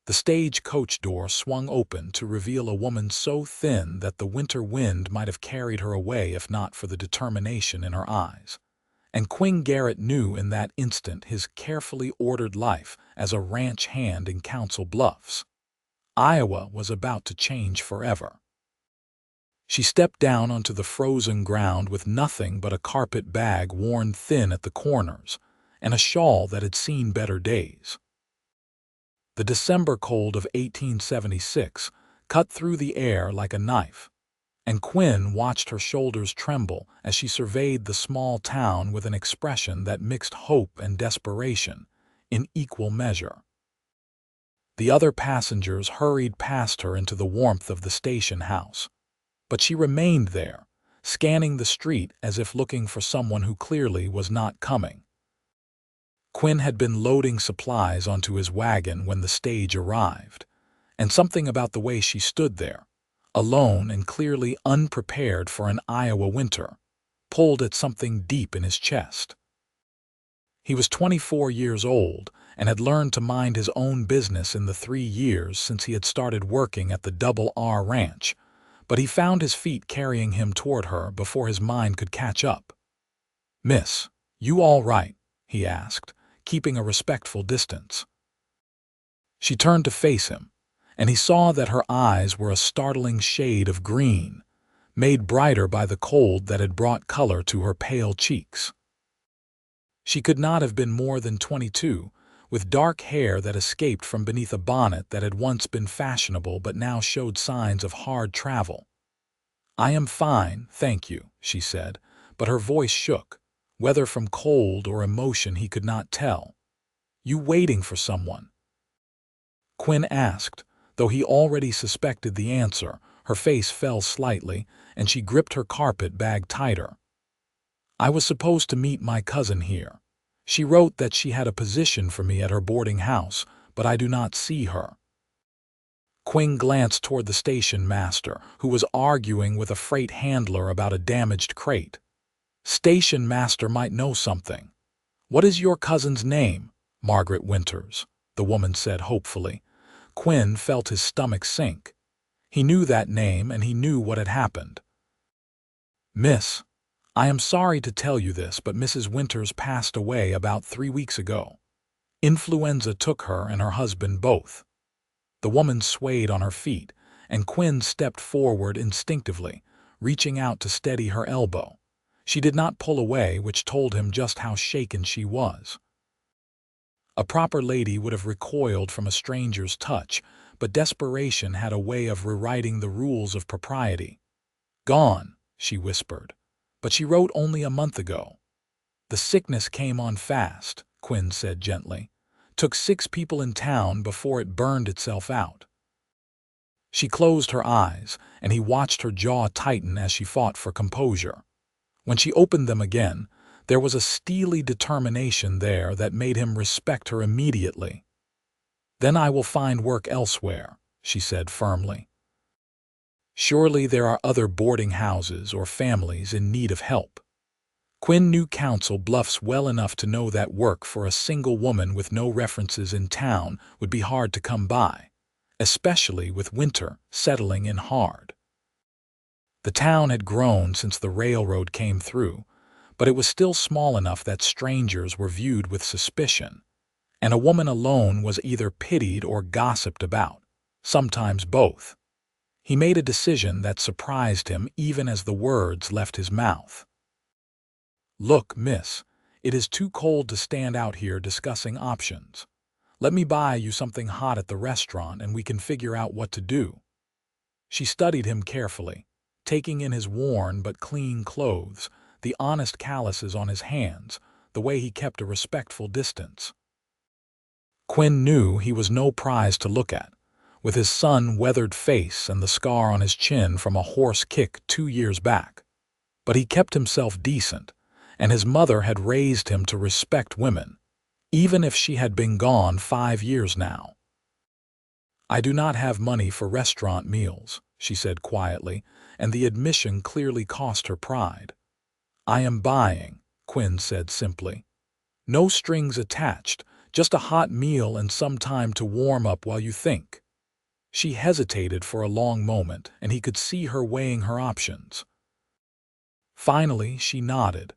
The stagecoach door swung open to reveal a woman so thin that the winter wind might have carried her away if not for the determination in her eyes. And Quinn Garrett knew in that instant his carefully ordered life as a ranch hand in Council Bluffs, Iowa, was about to change forever. She stepped down onto the frozen ground with nothing but a carpet bag worn thin at the corners and a shawl that had seen better days. The December cold of 1876 cut through the air like a knife, and Quinn watched her shoulders tremble as she surveyed the small town with an expression that mixed hope and desperation in equal measure. The other passengers hurried past her into the warmth of the station house, but she remained there, scanning the street as if looking for someone who clearly was not coming. Quinn had been loading supplies onto his wagon when the stage arrived, and something about the way she stood there, alone and clearly unprepared for an Iowa winter, pulled at something deep in his chest. He was 24 years old and had learned to mind his own business in the 3 years since he had started working at the Double R Ranch, but he found his feet carrying him toward her before his mind could catch up. "Miss, you all right?" he asked, keeping a respectful distance. She turned to face him, and he saw that her eyes were a startling shade of green, made brighter by the cold that had brought color to her pale cheeks. She could not have been more than 22, with dark hair that escaped from beneath a bonnet that had once been fashionable but now showed signs of hard travel. "I am fine, thank you," she said, but her voice shook, whether from cold or emotion he could not tell. "You waiting for someone?" Quinn asked, though he already suspected the answer. Her face fell slightly, and she gripped her carpet bag tighter. "I was supposed to meet my cousin here. She wrote that she had a position for me at her boarding house, but I do not see her." Quinn glanced toward the station master, who was arguing with a freight handler about a damaged crate. "Station master might know something." "What is your cousin's name?" "Margaret Winters," the woman said hopefully. Quinn felt his stomach sink. He knew that name and he knew what had happened. "Miss, I am sorry to tell you this, but Mrs. Winters passed away about 3 weeks ago. Influenza took her and her husband both." The woman swayed on her feet, and Quinn stepped forward instinctively, reaching out to steady her elbow. She did not pull away, which told him just how shaken she was. A proper lady would have recoiled from a stranger's touch, but desperation had a way of rewriting the rules of propriety. "Gone," she whispered, "but she wrote only a month ago." "The sickness came on fast," Quinn said gently. "Took 6 people in town before it burned itself out." She closed her eyes, and he watched her jaw tighten as she fought for composure. When she opened them again, there was a steely determination there that made him respect her immediately. "Then I will find work elsewhere," she said firmly. "Surely there are other boarding houses or families in need of help." Quinn knew Council Bluffs well enough to know that work for a single woman with no references in town would be hard to come by, especially with winter settling in hard. The town had grown since the railroad came through, but it was still small enough that strangers were viewed with suspicion, and a woman alone was either pitied or gossiped about, sometimes both. He made a decision that surprised him even as the words left his mouth. "Look, miss, it is too cold to stand out here discussing options. Let me buy you something hot at the restaurant and we can figure out what to do." She studied him carefully, taking in his worn but clean clothes, the honest calluses on his hands, the way he kept a respectful distance. Quinn knew he was no prize to look at, with his sun-weathered face and the scar on his chin from a horse kick 2 years back. But he kept himself decent, and his mother had raised him to respect women, even if she had been gone 5 years now. "I do not have money for restaurant meals," she said quietly, and the admission clearly cost her pride. "I am buying," Quinn said simply. No strings attached, Just a hot meal and some time to warm up while you think." She hesitated for a long moment, and he could see her weighing her options. Finally, she nodded.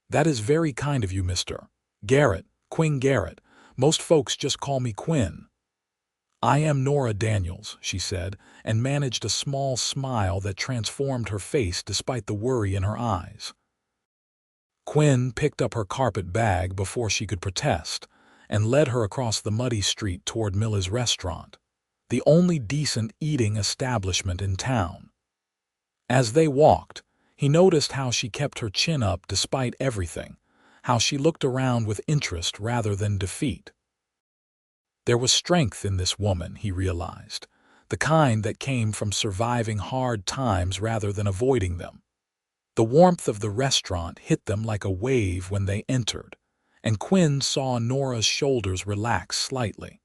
"That is very kind of you, Mr. Garrett, Quinn Garrett. Most folks just call me Quinn." "I am Nora Daniels," she said, and managed a small smile that transformed her face despite the worry in her eyes. Quinn picked up her carpet bag before she could protest, and led her across the muddy street toward Millie's restaurant, the only decent eating establishment in town. As they walked, he noticed how she kept her chin up despite everything, how she looked around with interest rather than defeat. There was strength in this woman, he realized, the kind that came from surviving hard times rather than avoiding them. The warmth of the restaurant hit them like a wave when they entered, and Quinn saw Nora's shoulders relax slightly.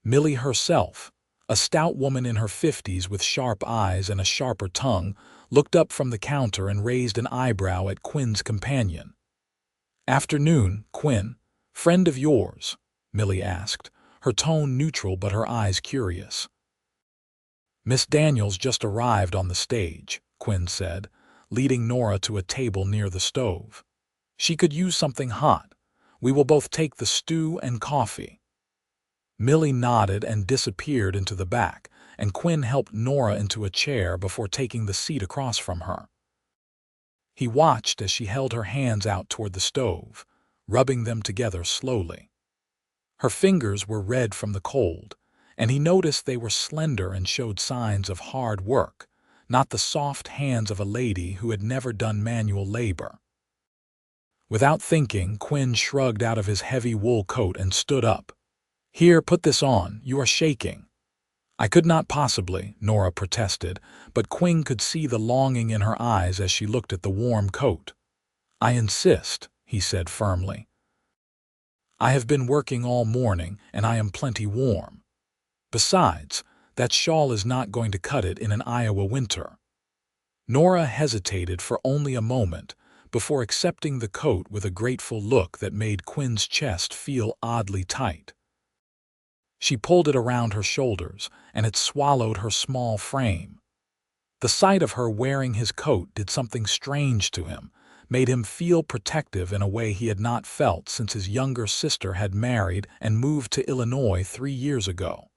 Millie herself, a stout woman in her 50s with sharp eyes and a sharper tongue, looked up from the counter and raised an eyebrow at Quinn's companion. "Afternoon, Quinn. Friend of yours?" Millie asked, her tone neutral but her eyes curious. "Miss Daniels just arrived on the stage," Quinn said, leading Nora to a table near the stove. "She could use something hot. We will both take the stew and coffee." Millie nodded and disappeared into the back, and Quinn helped Nora into a chair before taking the seat across from her. He watched as she held her hands out toward the stove, rubbing them together slowly. Her fingers were red from the cold, and he noticed they were slender and showed signs of hard work, not the soft hands of a lady who had never done manual labor. Without thinking, Quinn shrugged out of his heavy wool coat and stood up. "Here, put this on. You are shaking." "I could not possibly," Nora protested, but Quinn could see the longing in her eyes as she looked at the warm coat. "I insist," he said firmly. "I have been working all morning, and I am plenty warm. Besides, that shawl is not going to cut it in an Iowa winter." Nora hesitated for only a moment before accepting the coat with a grateful look that made Quinn's chest feel oddly tight. She pulled it around her shoulders, and it swallowed her small frame. The sight of her wearing his coat did something strange to him, made him feel protective in a way he had not felt since his younger sister had married and moved to Illinois 3 years ago.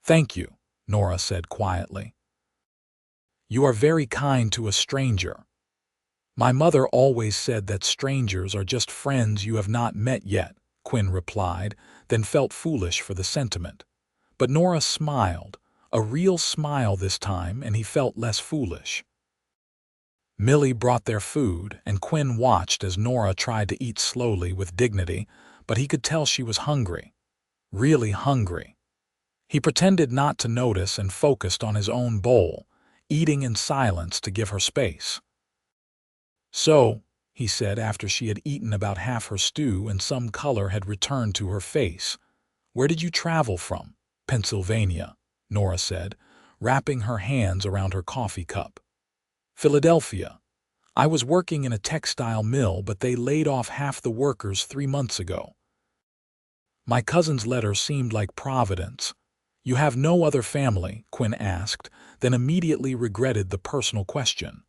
"Thank you," Nora said quietly. "You are very kind to a stranger." "My mother always said that strangers are just friends you have not met yet," Quinn replied, then felt foolish for the sentiment. But Nora smiled, a real smile this time, and he felt less foolish. Millie brought their food, and Quinn watched as Nora tried to eat slowly with dignity, but he could tell she was hungry. Really hungry. He pretended not to notice and focused on his own bowl, eating in silence to give her space. "So," he said after she had eaten about half her stew and some color had returned to her face, "where did you travel from?" "Pennsylvania," Nora said, wrapping her hands around her coffee cup. "Philadelphia. I was working in a textile mill, but they laid off half the workers 3 months ago." My cousin's letter seemed like providence. "You have no other family?" Quinn asked, then immediately regretted the personal question.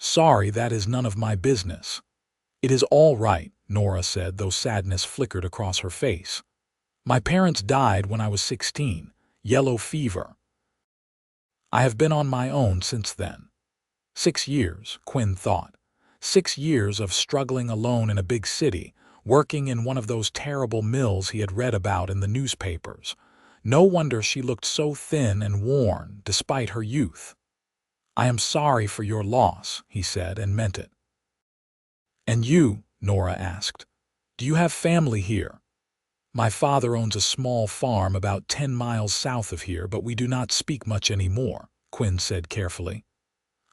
"Sorry, that is none of my business." "It is all right," Nora said, though sadness flickered across her face. "My parents died when I was 16, yellow fever. I have been on my own since then." 6 years, Quinn thought. 6 years of struggling alone in a big city, working in one of those terrible mills he had read about in the newspapers. No wonder she looked so thin and worn, despite her youth. "I am sorry for your loss," he said, and meant it. "And you?" Nora asked. "Do you have family here?" "My father owns a small farm about 10 miles south of here, but we do not speak much anymore," Quinn said carefully.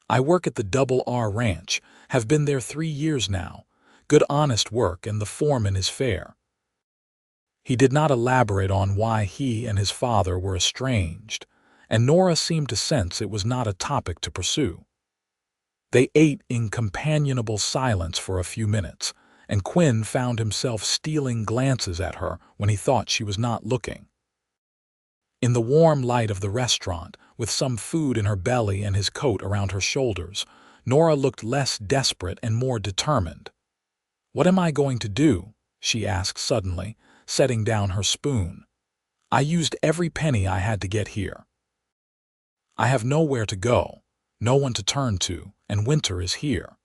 "I work at the Double R Ranch, have been there 3 years now. Good honest work, and the foreman is fair." He did not elaborate on why he and his father were estranged, and Nora seemed to sense it was not a topic to pursue. They ate in companionable silence for a few minutes, and Quinn found himself stealing glances at her when he thought she was not looking. In the warm light of the restaurant, with some food in her belly and his coat around her shoulders, Nora looked less desperate and more determined. "What am I going to do?" she asked suddenly, setting down her spoon. "I used every penny I had to get here. I have nowhere to go, no one to turn to, and winter is here."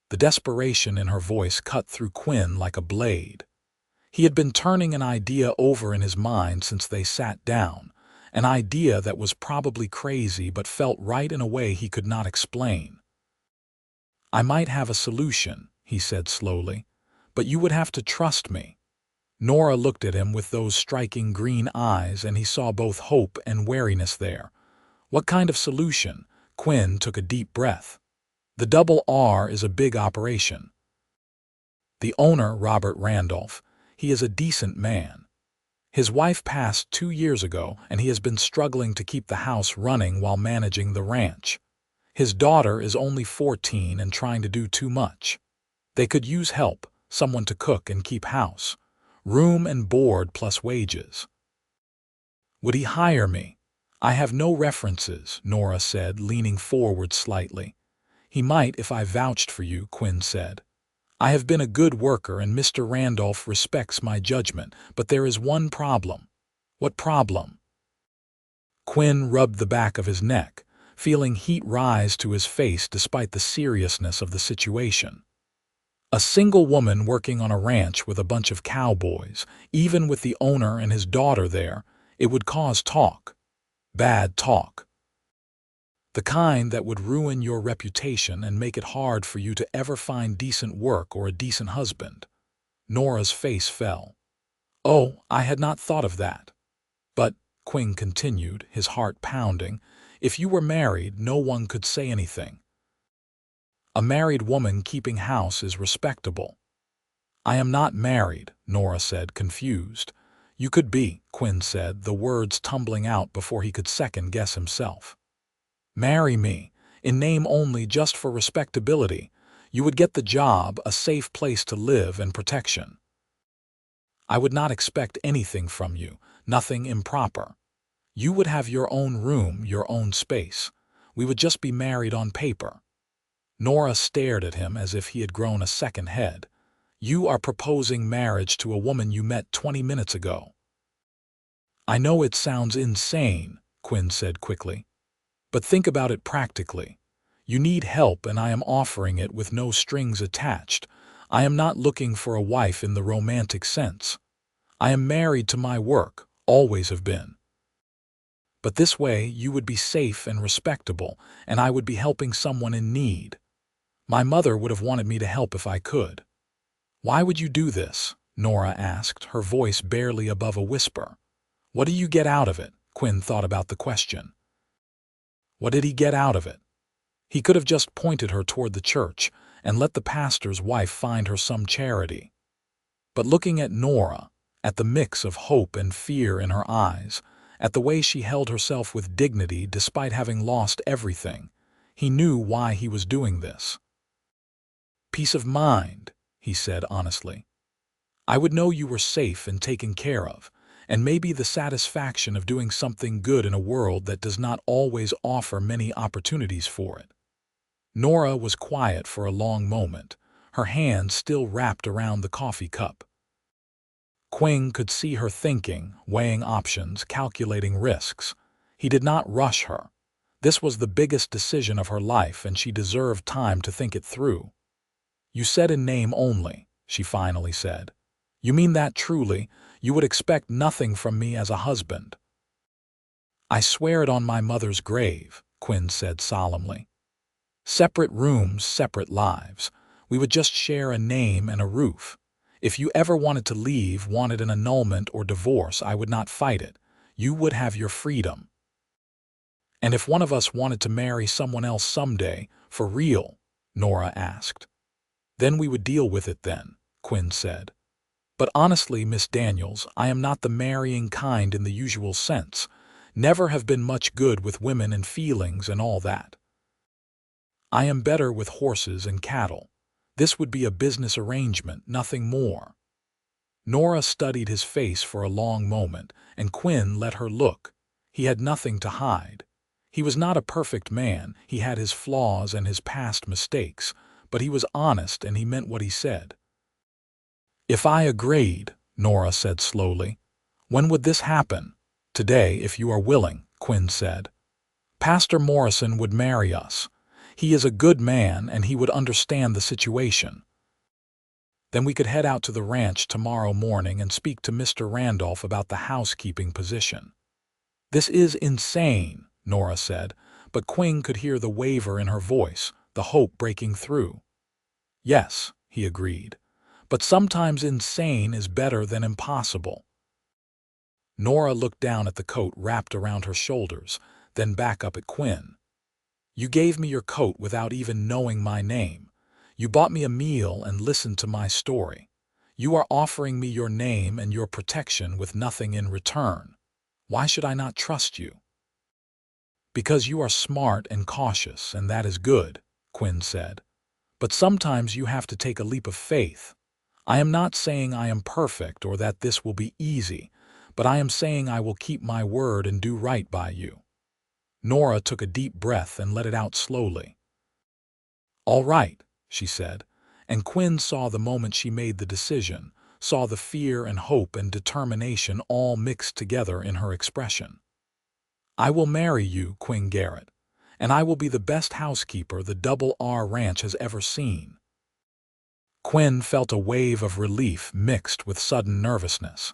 The desperation in her voice cut through Quinn like a blade. He had been turning an idea over in his mind since they sat down, an idea that was probably crazy but felt right in a way he could not explain. "I might have a solution," he said slowly, "but you would have to trust me." Nora looked at him with those striking green eyes, and he saw both hope and wariness there. "What kind of solution?" Quinn took a deep breath. "The Double R is a big operation. The owner, Robert Randolph, he is a decent man. His wife passed 2 years ago, and he has been struggling to keep the house running while managing the ranch. His daughter is only 14 and trying to do too much. They could use help, someone to cook and keep house, room and board plus wages." "Would he hire me?" "I have no references," Nora said, leaning forward slightly. "He might if I vouched for you," Quinn said. "I have been a good worker and Mr. Randolph respects my judgment, but there is one problem." "What problem?" Quinn rubbed the back of his neck, feeling heat rise to his face despite the seriousness of the situation. A single woman working on a ranch with a bunch of cowboys, even with the owner and his daughter there, it would cause talk. Bad talk. The kind that would ruin your reputation and make it hard for you to ever find decent work or a decent husband. Nora's face fell. "Oh, I had not thought of that." "But," Quinn continued, his heart pounding, "if you were married, no one could say anything. A married woman keeping house is respectable." "I am not married," Nora said, confused. "You could be," Quinn said, the words tumbling out before he could second-guess himself. "Marry me, in name only, just for respectability. You would get the job, a safe place to live, and protection. I would not expect anything from you, nothing improper. You would have your own room, your own space. We would just be married on paper." Nora stared at him as if he had grown a second head. "You are proposing marriage to a woman you met 20 minutes ago." "I know it sounds insane," Quinn said quickly. "But think about it practically. You need help and I am offering it with no strings attached. I am not looking for a wife in the romantic sense. I am married to my work, always have been. But this way you would be safe and respectable, and I would be helping someone in need. My mother would have wanted me to help if I could." "Why would you do this?" Nora asked, her voice barely above a whisper. "What do you get out of it?" Quinn thought about the question. What did he get out of it? He could have just pointed her toward the church and let the pastor's wife find her some charity. But looking at Nora, at the mix of hope and fear in her eyes, at the way she held herself with dignity despite having lost everything, he knew why he was doing this. "Peace of mind," he said honestly. "I would know you were safe and taken care of, and maybe the satisfaction of doing something good in a world that does not always offer many opportunities for it." Nora was quiet for a long moment, her hand still wrapped around the coffee cup. Quinn could see her thinking, weighing options, calculating risks. He did not rush her. This was the biggest decision of her life, and she deserved time to think it through. "You said in name only," she finally said. "You mean that truly? You would expect nothing from me as a husband?" "I swear it on my mother's grave," Quinn said solemnly. "Separate rooms, separate lives. We would just share a name and a roof. If you ever wanted to leave, wanted an annulment or divorce, I would not fight it. You would have your freedom. And if one of us wanted to marry someone else someday, for real?" Nora asked. "Then we would deal with it then," Quinn said. "But honestly, Miss Daniels, I am not the marrying kind in the usual sense. Never have been much good with women and feelings and all that. I am better with horses and cattle. This would be a business arrangement, nothing more. Nora studied his face for a long moment, and Quinn let her look. He had nothing to hide. He was not a perfect man, he had his flaws and his past mistakes, but he was honest and he meant what he said. "If I agreed," Nora said slowly. "When would this happen?" "Today, if you are willing," Quinn said. "Pastor Morrison would marry us. He is a good man and he would understand the situation. Then we could head out to the ranch tomorrow morning and speak to Mr. Randolph about the housekeeping position." "This is insane," Nora said, but Quinn could hear the waver in her voice, the hope breaking through. "Yes," he agreed, "but sometimes insane is better than impossible." Nora looked down at the coat wrapped around her shoulders, then back up at Quinn. "You gave me your coat without even knowing my name. You bought me a meal and listened to my story. You are offering me your name and your protection with nothing in return. Why should I not trust you?" "Because you are smart and cautious, and that is good," Quinn said. "But sometimes you have to take a leap of faith. I am not saying I am perfect or that this will be easy, but I am saying I will keep my word and do right by you." Nora took a deep breath and let it out slowly. "All right," she said, and Quinn saw the moment she made the decision, saw the fear and hope and determination all mixed together in her expression. "I will marry you, Quinn Garrett, and I will be the best housekeeper the Double R Ranch has ever seen." Quinn felt a wave of relief mixed with sudden nervousness.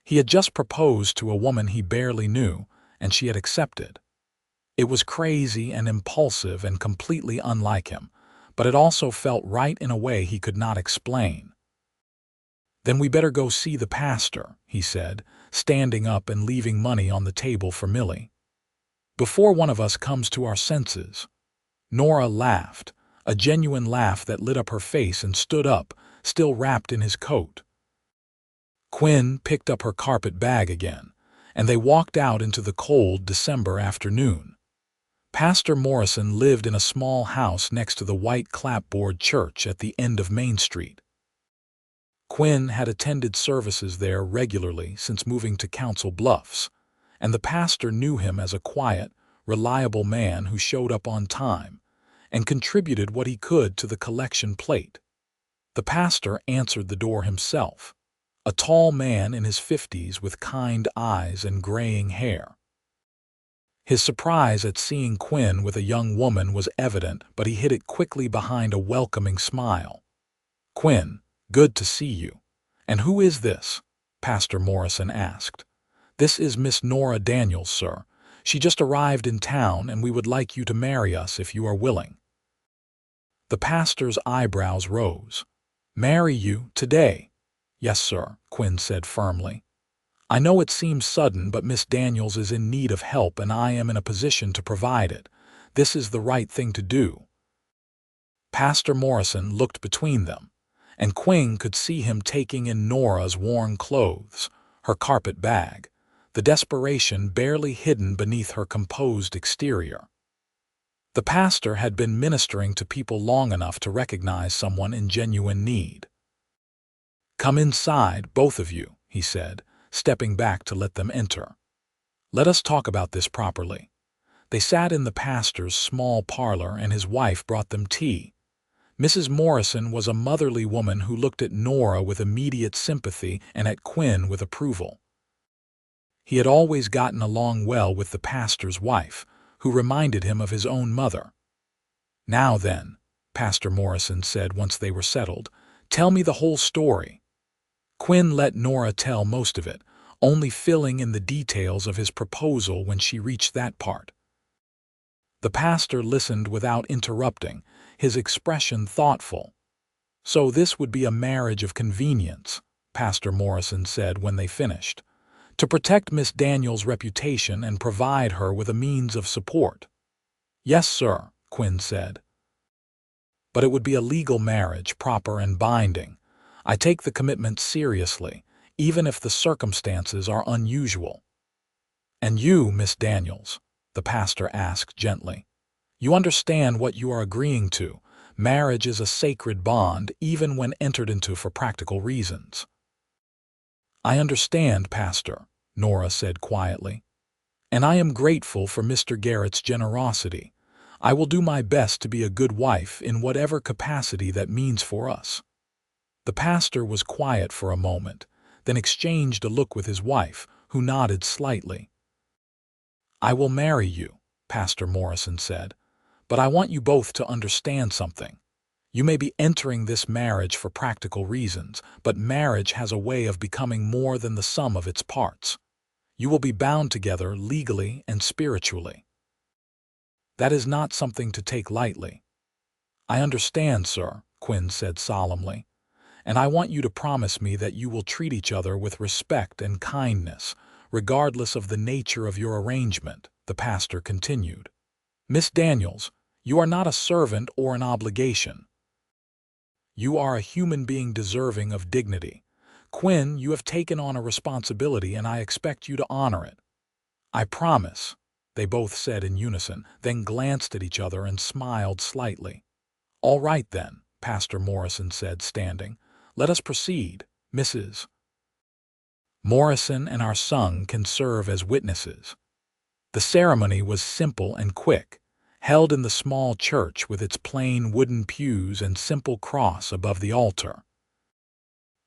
He had just proposed to a woman he barely knew, and she had accepted. It was crazy and impulsive and completely unlike him, but it also felt right in a way he could not explain. "Then we better go see the pastor," he said, standing up and leaving money on the table for Millie. "Before one of us comes to our senses." Nora laughed, a genuine laugh that lit up her face, and stood up, still wrapped in his coat. Quinn picked up her carpet bag again, and they walked out into the cold December afternoon. Pastor Morrison lived in a small house next to the white clapboard church at the end of Main Street. Quinn had attended services there regularly since moving to Council Bluffs, and the pastor knew him as a quiet, reliable man who showed up on time and contributed what he could to the collection plate. The pastor answered the door himself, a tall man in his 50s with kind eyes and graying hair. His surprise at seeing Quinn with a young woman was evident, but he hid it quickly behind a welcoming smile. "Quinn, good to see you. And who is this?" Pastor Morrison asked. "This is Miss Nora Daniels, sir. She just arrived in town, and we would like you to marry us if you are willing." The pastor's eyebrows rose. "Marry you today?" "Yes, sir," Quinn said firmly. "I know it seems sudden, but Miss Daniels is in need of help and I am in a position to provide it. This is the right thing to do." Pastor Morrison looked between them, and Quinn could see him taking in Nora's worn clothes, her carpet bag, the desperation barely hidden beneath her composed exterior. The pastor had been ministering to people long enough to recognize someone in genuine need. "Come inside, both of you," he said, stepping back to let them enter. "Let us talk about this properly." They sat in the pastor's small parlor and his wife brought them tea. Mrs. Morrison was a motherly woman who looked at Nora with immediate sympathy and at Quinn with approval. He had always gotten along well with the pastor's wife, who reminded him of his own mother. "Now then," Pastor Morrison said once they were settled, "tell me the whole story." Quinn let Nora tell most of it, only filling in the details of his proposal when she reached that part. The pastor listened without interrupting, his expression thoughtful. "So this would be a marriage of convenience," Pastor Morrison said when they finished, "to protect Miss Daniels' reputation and provide her with a means of support." "Yes, sir," Quinn said. "But it would be a legal marriage, proper and binding. I take the commitment seriously, even if the circumstances are unusual." "And you, Miss Daniels," the pastor asked gently, "you understand what you are agreeing to, Marriage is a sacred bond, even when entered into for practical reasons. "I understand, Pastor," Nora said quietly. "And I am grateful for Mr. Garrett's generosity. I will do my best to be a good wife in whatever capacity that means for us." The pastor was quiet for a moment, then exchanged a look with his wife, who nodded slightly. "I will marry you," Pastor Morrison said, "but I want you both to understand something. You may be entering this marriage for practical reasons, but marriage has a way of becoming more than the sum of its parts. You will be bound together legally and spiritually. That is not something to take lightly." "I understand, sir," Quinn said solemnly, "and I want you to promise me that you will treat each other with respect and kindness, regardless of the nature of your arrangement," the pastor continued. "Miss Daniels, you are not a servant or an obligation. You are a human being deserving of dignity. Quinn, you have taken on a responsibility and I expect you to honor it." "I promise," they both said in unison, then glanced at each other and smiled slightly. "All right then," Pastor Morrison said, standing. "Let us proceed. Mrs. Morrison and our son can serve as witnesses." The ceremony was simple and quick, held in the small church with its plain wooden pews and simple cross above the altar.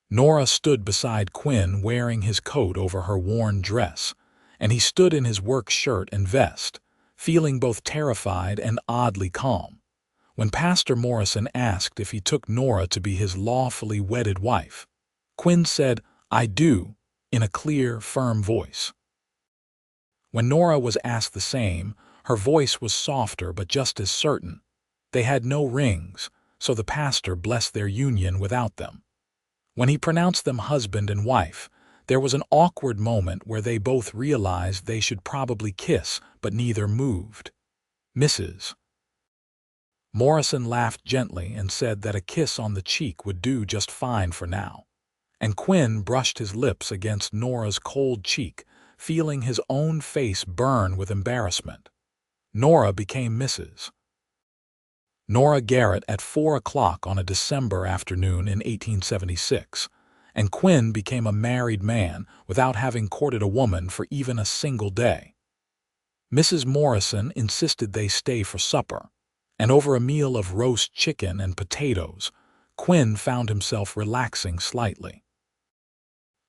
Nora stood beside Quinn wearing his coat over her worn dress, and he stood in his work shirt and vest, feeling both terrified and oddly calm. When Pastor Morrison asked if he took Nora to be his lawfully wedded wife, Quinn said, "I do," in a clear, firm voice. When Nora was asked the same, her voice was softer but just as certain. They had no rings, so the pastor blessed their union without them. When he pronounced them husband and wife, there was an awkward moment where they both realized they should probably kiss, but neither moved. Mrs. Morrison laughed gently and said that a kiss on the cheek would do just fine for now. And Quinn brushed his lips against Nora's cold cheek, feeling his own face burn with embarrassment. Nora became Mrs. Nora Garrett at 4 o'clock on a December afternoon in 1876, and Quinn became a married man without having courted a woman for even a single day. Mrs. Morrison insisted they stay for supper, and over a meal of roast chicken and potatoes, Quinn found himself relaxing slightly.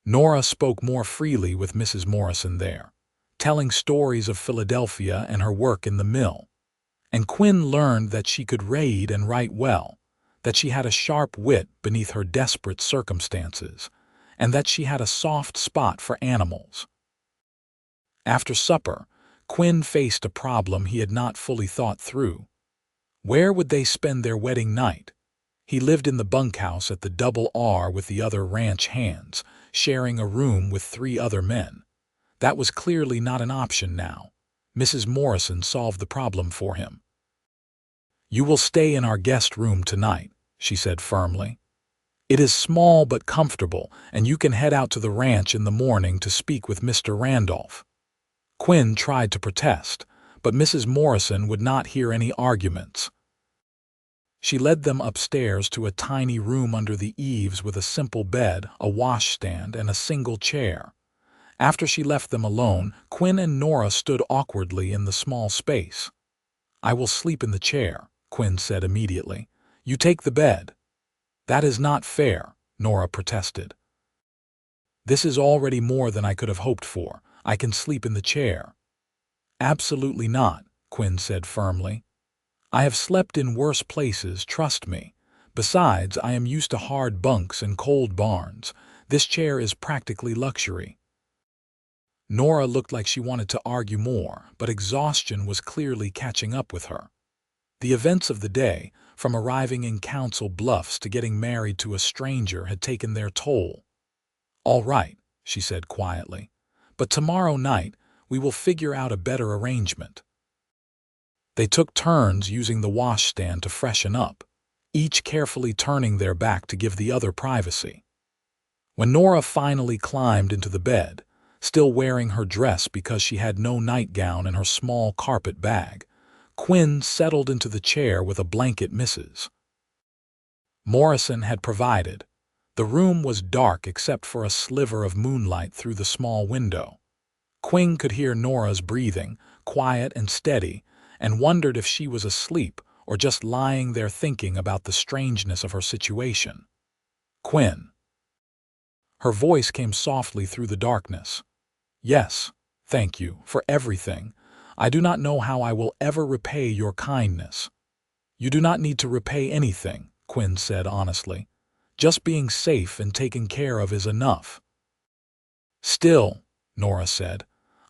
Nora spoke more freely with Mrs. Morrison there, telling stories of Philadelphia and her work in the mill. And Quinn learned that she could read and write well, that she had a sharp wit beneath her desperate circumstances, and that she had a soft spot for animals. After supper, Quinn faced a problem he had not fully thought through. Where would they spend their wedding night? He lived in the bunkhouse at the Double R with the other ranch hands, sharing a room with 3 other men. That was clearly not an option now. Mrs. Morrison solved the problem for him. "You will stay in our guest room tonight," she said firmly. "It is small but comfortable, and you can head out to the ranch in the morning to speak with Mr. Randolph." Quinn tried to protest, but Mrs. Morrison would not hear any arguments. She led them upstairs to a tiny room under the eaves with a simple bed, a washstand, and a single chair. After she left them alone, Quinn and Nora stood awkwardly in the small space. "I will sleep in the chair," Quinn said immediately. "You take the bed." "That is not fair," Nora protested. "This is already more than I could have hoped for. I can sleep in the chair." "Absolutely not," Quinn said firmly. "I have slept in worse places, trust me. Besides, I am used to hard bunks and cold barns. This chair is practically luxury." Nora looked like she wanted to argue more, but exhaustion was clearly catching up with her. The events of the day, from arriving in Council Bluffs to getting married to a stranger, had taken their toll. "All right," she said quietly, "but tomorrow night we will figure out a better arrangement." They took turns using the washstand to freshen up, each carefully turning their back to give the other privacy. When Nora finally climbed into the bed, still wearing her dress because she had no nightgown and her small carpet bag, Quinn settled into the chair with a blanket. "Mrs. Morrison had provided. The room was dark except for a sliver of moonlight through the small window. Quinn could hear Nora's breathing, quiet and steady, and wondered if she was asleep or just lying there thinking about the strangeness of her situation. "Quinn." Her voice came softly through the darkness. "Yes, thank you for everything. I do not know how I will ever repay your kindness." "You do not need to repay anything," Quinn said honestly. "Just being safe and taken care of is enough." "Still," Nora said,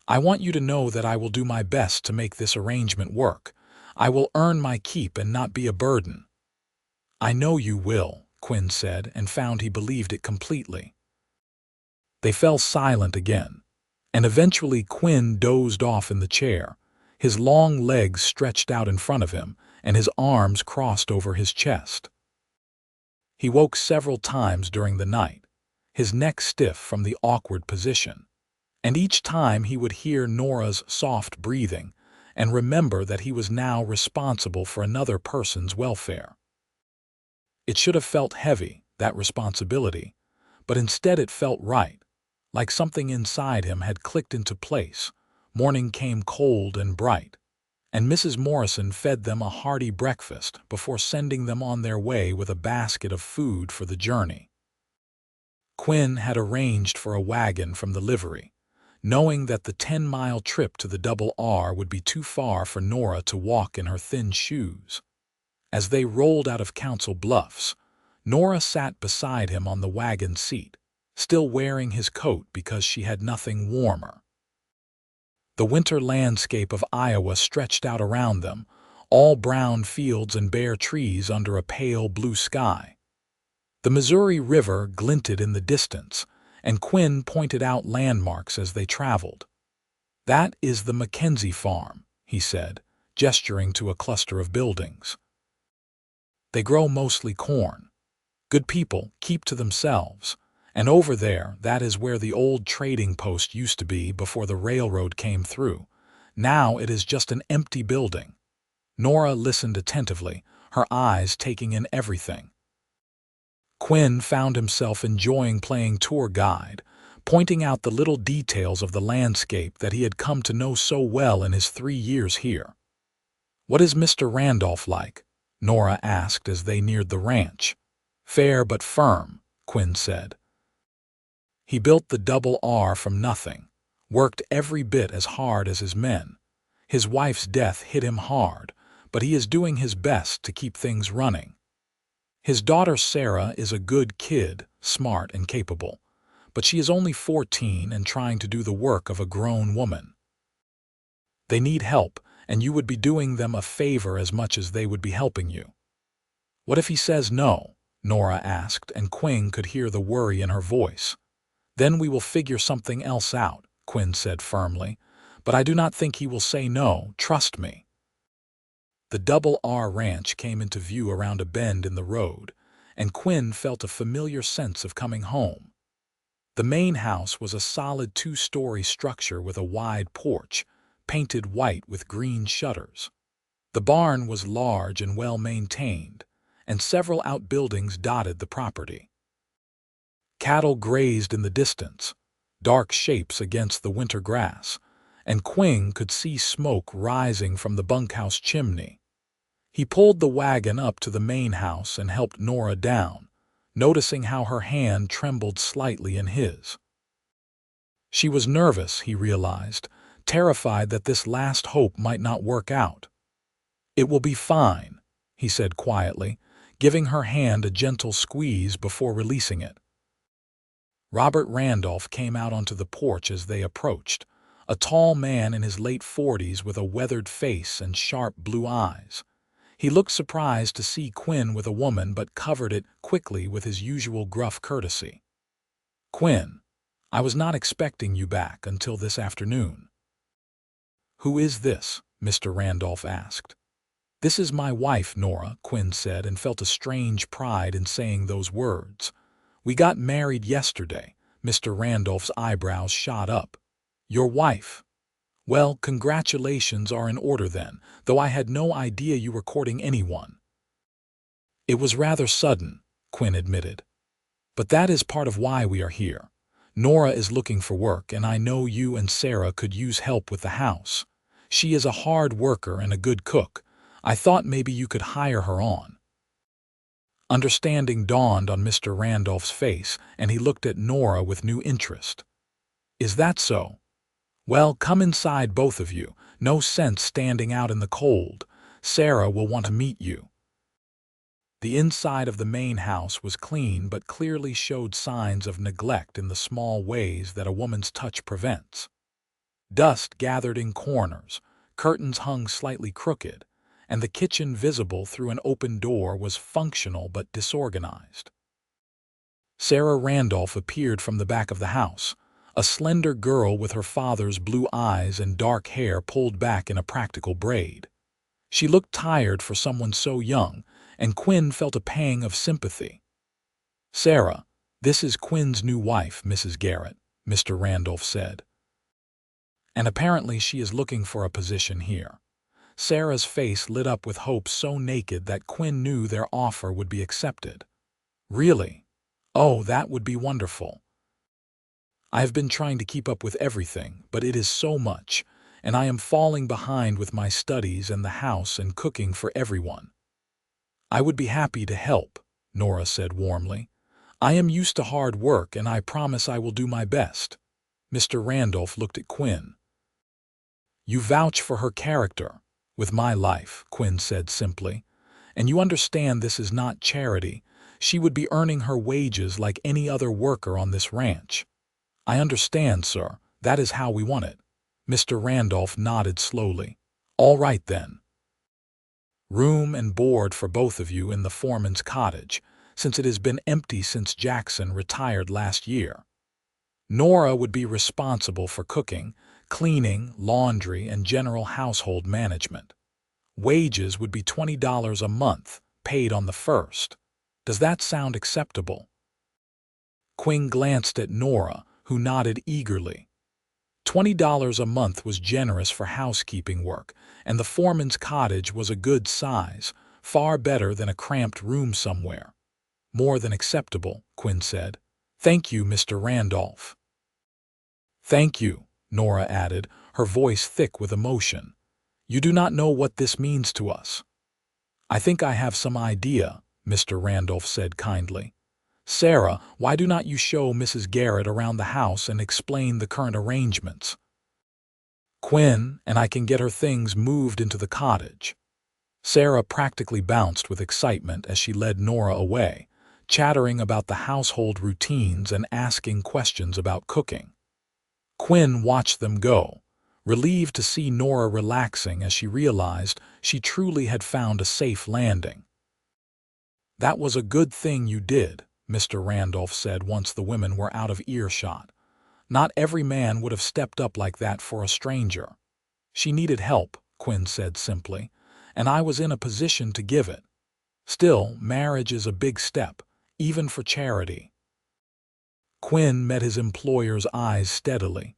"I want you to know that I will do my best to make this arrangement work. I will earn my keep and not be a burden." "I know you will," Quinn said, and found he believed it completely. They fell silent again, and eventually Quinn dozed off in the chair, his long legs stretched out in front of him and his arms crossed over his chest. He woke several times during the night, his neck stiff from the awkward position, and each time he would hear Nora's soft breathing and remember that he was now responsible for another person's welfare. It should have felt heavy, that responsibility, but instead it felt right, like something inside him had clicked into place. Morning came cold and bright, and Mrs. Morrison fed them a hearty breakfast before sending them on their way with a basket of food for the journey. Quinn had arranged for a wagon from the livery, knowing that the 10-mile trip to the Double R would be too far for Nora to walk in her thin shoes. As they rolled out of Council Bluffs, Nora sat beside him on the wagon seat, still wearing his coat because she had nothing warmer. The winter landscape of Iowa stretched out around them, all brown fields and bare trees under a pale blue sky. The Missouri River glinted in the distance, and Quinn pointed out landmarks as they traveled. "That is the Mackenzie farm," he said, gesturing to a cluster of buildings. "They grow mostly corn. Good people keep to themselves. And over there, that is where the old trading post used to be before the railroad came through. Now it is just an empty building." Nora listened attentively, her eyes taking in everything. Quinn found himself enjoying playing tour guide, pointing out the little details of the landscape that he had come to know so well in his 3 years here. "What is Mr. Randolph like?" Nora asked as they neared the ranch. "Fair but firm," Quinn said. "He built the Double R from nothing, worked every bit as hard as his men. His wife's death hit him hard, but he is doing his best to keep things running. His daughter Sarah is a good kid, smart and capable, but she is only 14 and trying to do the work of a grown woman. They need help, and you would be doing them a favor as much as they would be helping you." "What if he says no?" Nora asked, and Quinn could hear the worry in her voice. "Then we will figure something else out," Quinn said firmly. "But I do not think he will say no, trust me." The Double R Ranch came into view around a bend in the road, and Quinn felt a familiar sense of coming home. The main house was a solid 2-story structure with a wide porch, painted white with green shutters. The barn was large and well-maintained, and several outbuildings dotted the property. Cattle grazed in the distance, dark shapes against the winter grass, and Quinn could see smoke rising from the bunkhouse chimney. He pulled the wagon up to the main house and helped Nora down, noticing how her hand trembled slightly in his. She was nervous, he realized, terrified that this last hope might not work out. "It will be fine," he said quietly, giving her hand a gentle squeeze before releasing it. Robert Randolph came out onto the porch as they approached, a tall man in his late 40s with a weathered face and sharp blue eyes. He looked surprised to see Quinn with a woman but covered it quickly with his usual gruff courtesy. "Quinn, I was not expecting you back until this afternoon." "Who is this?" Mr. Randolph asked. "This is my wife, Nora," Quinn said, and felt a strange pride in saying those words. "We got married yesterday." Mr. Randolph's eyebrows shot up. "Your wife? Well, congratulations are in order then, though I had no idea you were courting anyone." "It was rather sudden," Quinn admitted. "But that is part of why we are here. Nora is looking for work, and I know you and Sarah could use help with the house. She is a hard worker and a good cook. I thought maybe you could hire her on." Understanding dawned on Mr. Randolph's face, and he looked at Nora with new interest. "Is that so? Well, come inside, both of you. No sense standing out in the cold. Sarah will want to meet you." The inside of the main house was clean but clearly showed signs of neglect in the small ways that a woman's touch prevents. Dust gathered in corners, curtains hung slightly crooked, and the kitchen visible through an open door was functional but disorganized. Sarah Randolph appeared from the back of the house, a slender girl with her father's blue eyes and dark hair pulled back in a practical braid. She looked tired for someone so young, and Quinn felt a pang of sympathy. "Sarah, this is Quinn's new wife, Mrs. Garrett," Mr. Randolph said. "And apparently she is looking for a position here." Sarah's face lit up with hope so naked that Quinn knew their offer would be accepted. "Really? Oh, that would be wonderful. I have been trying to keep up with everything, but it is so much, and I am falling behind with my studies and the house and cooking for everyone." "I would be happy to help," Nora said warmly. "I am used to hard work, and I promise I will do my best." Mr. Randolph looked at Quinn. "You vouch for her character." "With my life," Quinn said simply. "And you understand this is not charity. She would be earning her wages like any other worker on this ranch." "I understand, sir. That is how we want it." Mr. Randolph nodded slowly. "All right, then. Room and board for both of you in the foreman's cottage, since it has been empty since Jackson retired last year. Nora would be responsible for cooking, cleaning, laundry, and general household management. Wages would be $20 a month, paid on the 1st. Does that sound acceptable?" Quinn glanced at Nora, who nodded eagerly. $20 a month was generous for housekeeping work, and the foreman's cottage was a good size, far better than a cramped room somewhere. "More than acceptable," Quinn said. "Thank you, Mr. Randolph." "Thank you," Nora added, her voice thick with emotion. "You do not know what this means to us." "I think I have some idea," Mr. Randolph said kindly. "Sarah, why do not you show Mrs. Garrett around the house and explain the current arrangements? Quinn and I can get her things moved into the cottage." Sarah practically bounced with excitement as she led Nora away, chattering about the household routines and asking questions about cooking. Quinn watched them go, relieved to see Nora relaxing as she realized she truly had found a safe landing. "That was a good thing you did," Mr. Randolph said once the women were out of earshot. "Not every man would have stepped up like that for a stranger." "She needed help," Quinn said simply, "and I was in a position to give it. Still, marriage is a big step, even for charity." Quinn met his employer's eyes steadily.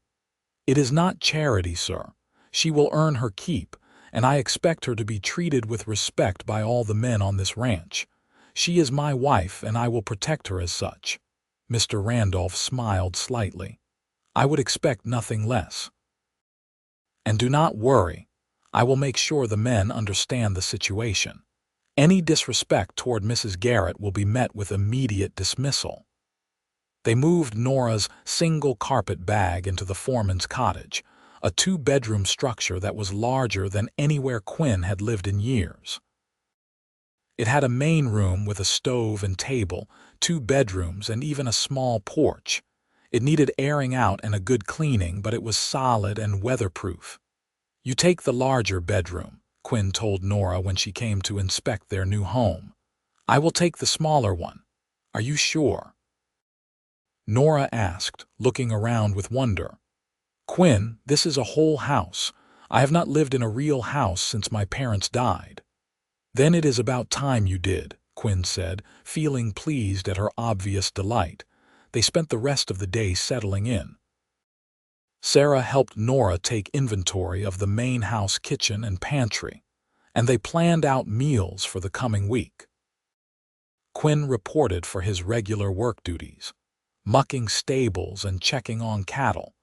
"It is not charity, sir. She will earn her keep, and I expect her to be treated with respect by all the men on this ranch. She is my wife, and I will protect her as such." Mr. Randolph smiled slightly. "I would expect nothing less. And do not worry. I will make sure the men understand the situation. Any disrespect toward Mrs. Garrett will be met with immediate dismissal." They moved Nora's single carpet bag into the foreman's cottage, a two-bedroom structure that was larger than anywhere Quinn had lived in years. It had a main room with a stove and table, 2 bedrooms, and even a small porch. It needed airing out and a good cleaning, but it was solid and weatherproof. "You take the larger bedroom," Quinn told Nora when she came to inspect their new home. "I will take the smaller one." "Are you sure?" Nora asked, looking around with wonder. "Quinn, this is a whole house. I have not lived in a real house since my parents died." "Then it is about time you did," Quinn said, feeling pleased at her obvious delight. They spent the rest of the day settling in. Sarah helped Nora take inventory of the main house kitchen and pantry, and they planned out meals for the coming week. Quinn reported for his regular work duties, mucking stables and checking on cattle,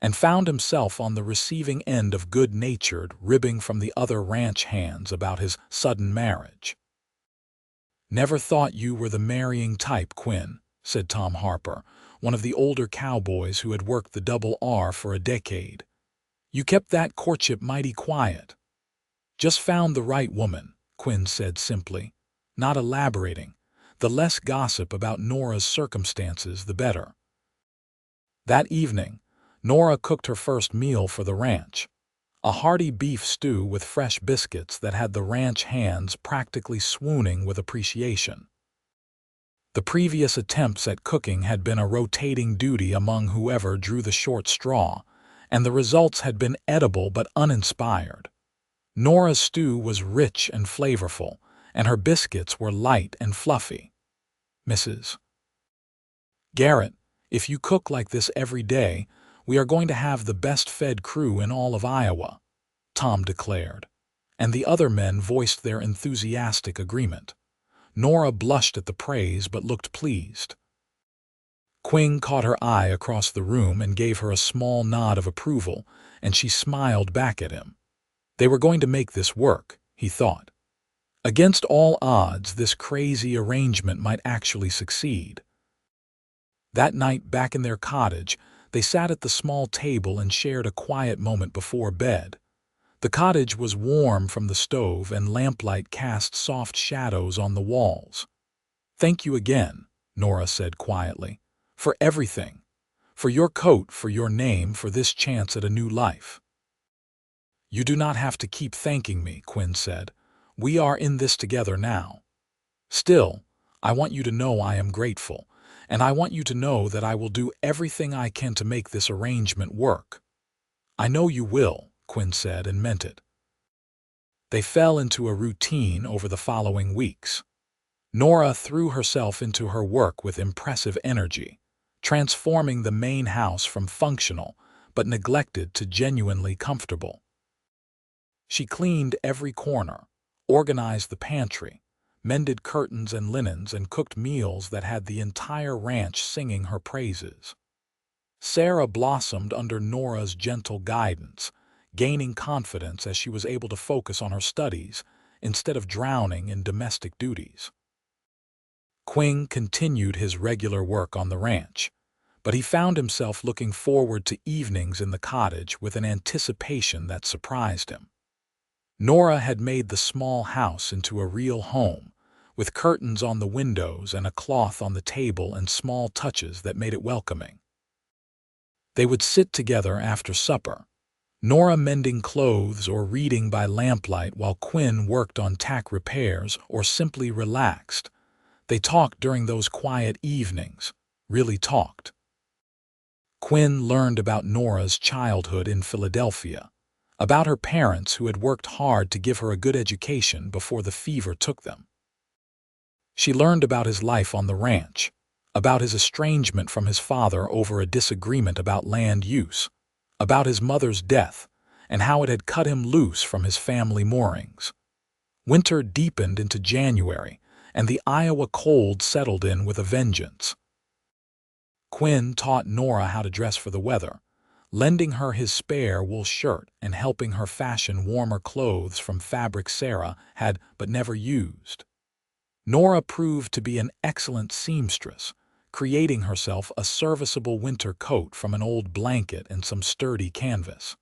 and found himself on the receiving end of good-natured ribbing from the other ranch hands about his sudden marriage. "Never thought you were the marrying type, Quinn," said Tom Harper, one of the older cowboys who had worked the Double R for a decade. "You kept that courtship mighty quiet." "Just found the right woman," Quinn said simply, not elaborating. The less gossip about Nora's circumstances, the better. That evening, Nora cooked her first meal for the ranch, a hearty beef stew with fresh biscuits that had the ranch hands practically swooning with appreciation. The previous attempts at cooking had been a rotating duty among whoever drew the short straw, and the results had been edible but uninspired. Nora's stew was rich and flavorful, and her biscuits were light and fluffy. "Mrs. Garrett, if you cook like this every day, we are going to have the best-fed crew in all of Iowa," Tom declared, and the other men voiced their enthusiastic agreement. Nora blushed at the praise but looked pleased. Quinn caught her eye across the room and gave her a small nod of approval, and she smiled back at him. They were going to make this work, he thought. Against all odds, this crazy arrangement might actually succeed. That night, back in their cottage, they sat at the small table and shared a quiet moment before bed. The cottage was warm from the stove, and lamplight cast soft shadows on the walls. "Thank you again," Nora said quietly, "for everything. For your coat, for your name, for this chance at a new life." "You do not have to keep thanking me," Quinn said. "We are in this together now. Still, I want you to know I am grateful, and I want you to know that I will do everything I can to make this arrangement work." "I know you will," Quinn said, and meant it. They fell into a routine over the following weeks. Nora threw herself into her work with impressive energy, transforming the main house from functional but neglected to genuinely comfortable. She cleaned every corner, organized the pantry, mended curtains and linens, and cooked meals that had the entire ranch singing her praises. Sarah blossomed under Nora's gentle guidance, gaining confidence as she was able to focus on her studies instead of drowning in domestic duties. Quinn continued his regular work on the ranch, but he found himself looking forward to evenings in the cottage with an anticipation that surprised him. Nora had made the small house into a real home, with curtains on the windows and a cloth on the table and small touches that made it welcoming. They would sit together after supper, Nora mending clothes or reading by lamplight while Quinn worked on tack repairs or simply relaxed. They talked during those quiet evenings, really talked. Quinn learned about Nora's childhood in Philadelphia, about her parents who had worked hard to give her a good education before the fever took them. She learned about his life on the ranch, about his estrangement from his father over a disagreement about land use, about his mother's death, and how it had cut him loose from his family moorings. Winter deepened into January, and the Iowa cold settled in with a vengeance. Quinn taught Nora how to dress for the weather, lending her his spare wool shirt and helping her fashion warmer clothes from fabric Sarah had but never used. Nora proved to be an excellent seamstress, creating herself a serviceable winter coat from an old blanket and some sturdy canvas.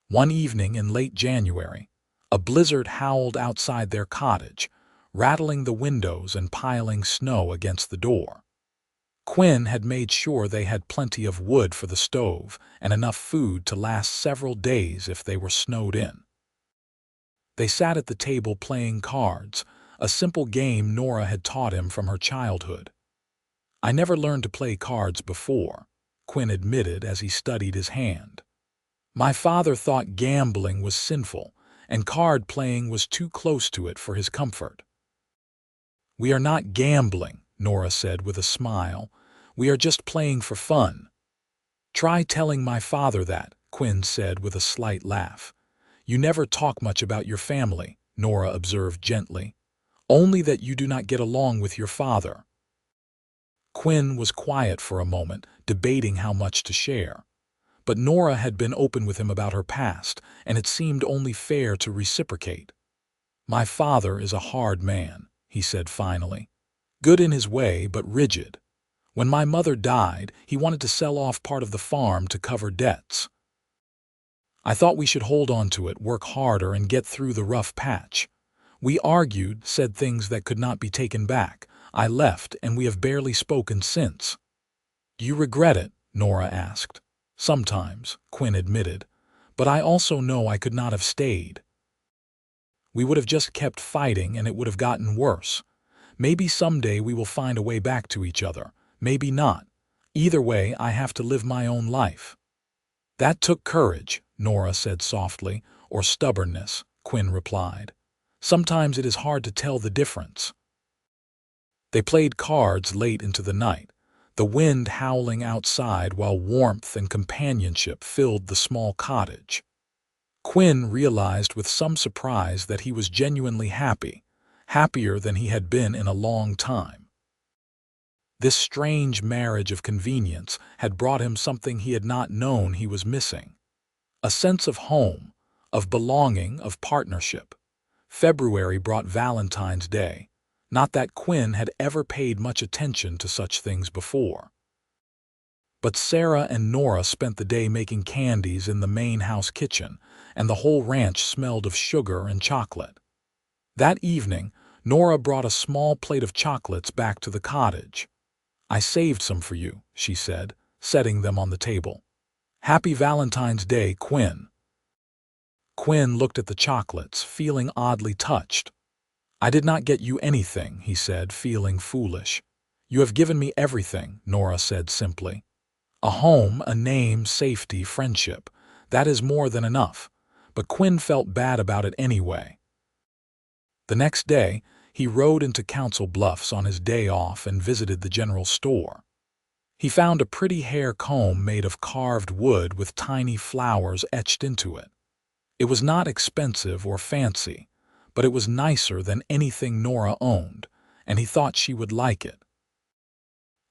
One evening in late January, a blizzard howled outside their cottage, rattling the windows and piling snow against the door. Quinn had made sure they had plenty of wood for the stove and enough food to last several days if they were snowed in. They sat at the table playing cards, a simple game Nora had taught him from her childhood. "I never learned to play cards before," Quinn admitted as he studied his hand. "My father thought gambling was sinful, and card playing was too close to it for his comfort." "We are not gambling," Nora said with a smile. "We are just playing for fun." "Try telling my father that," Quinn said with a slight laugh. "You never talk much about your family," Nora observed gently. Only that you do not get along with your father." Quinn was quiet for a moment, debating how much to share. But Nora had been open with him about her past, and it seemed only fair to reciprocate. "My father is a hard man," he said finally. "Good in his way, but rigid. When my mother died, he wanted to sell off part of the farm to cover debts. I thought we should hold on to it, work harder, and get through the rough patch. We argued, said things that could not be taken back. I left, and we have barely spoken since." "Do you regret it?" Nora asked. "Sometimes," Quinn admitted. "But I also know I could not have stayed. We would have just kept fighting, and it would have gotten worse. Maybe someday we will find a way back to each other. Maybe not. Either way, I have to live my own life." "That took courage," Nora said softly. "Or stubbornness," Quinn replied. "Sometimes it is hard to tell the difference." They played cards late into the night, the wind howling outside while warmth and companionship filled the small cottage. Quinn realized with some surprise that he was genuinely happy, happier than he had been in a long time. This strange marriage of convenience had brought him something he had not known he was missing. A sense of home, of belonging, of partnership. February brought Valentine's Day. Not that Quinn had ever paid much attention to such things before. But Sarah and Nora spent the day making candies in the main house kitchen, and the whole ranch smelled of sugar and chocolate. That evening, Nora brought a small plate of chocolates back to the cottage. "I saved some for you," she said, setting them on the table. "Happy Valentine's Day, Quinn." Quinn looked at the chocolates, feeling oddly touched. "I did not get you anything," he said, feeling foolish. "You have given me everything," Nora said simply. "A home, a name, safety, friendship. That is more than enough." But Quinn felt bad about it anyway. The next day, he rode into Council Bluffs on his day off and visited the general store. He found a pretty hair comb made of carved wood with tiny flowers etched into it. It was not expensive or fancy, but it was nicer than anything Nora owned, and he thought she would like it.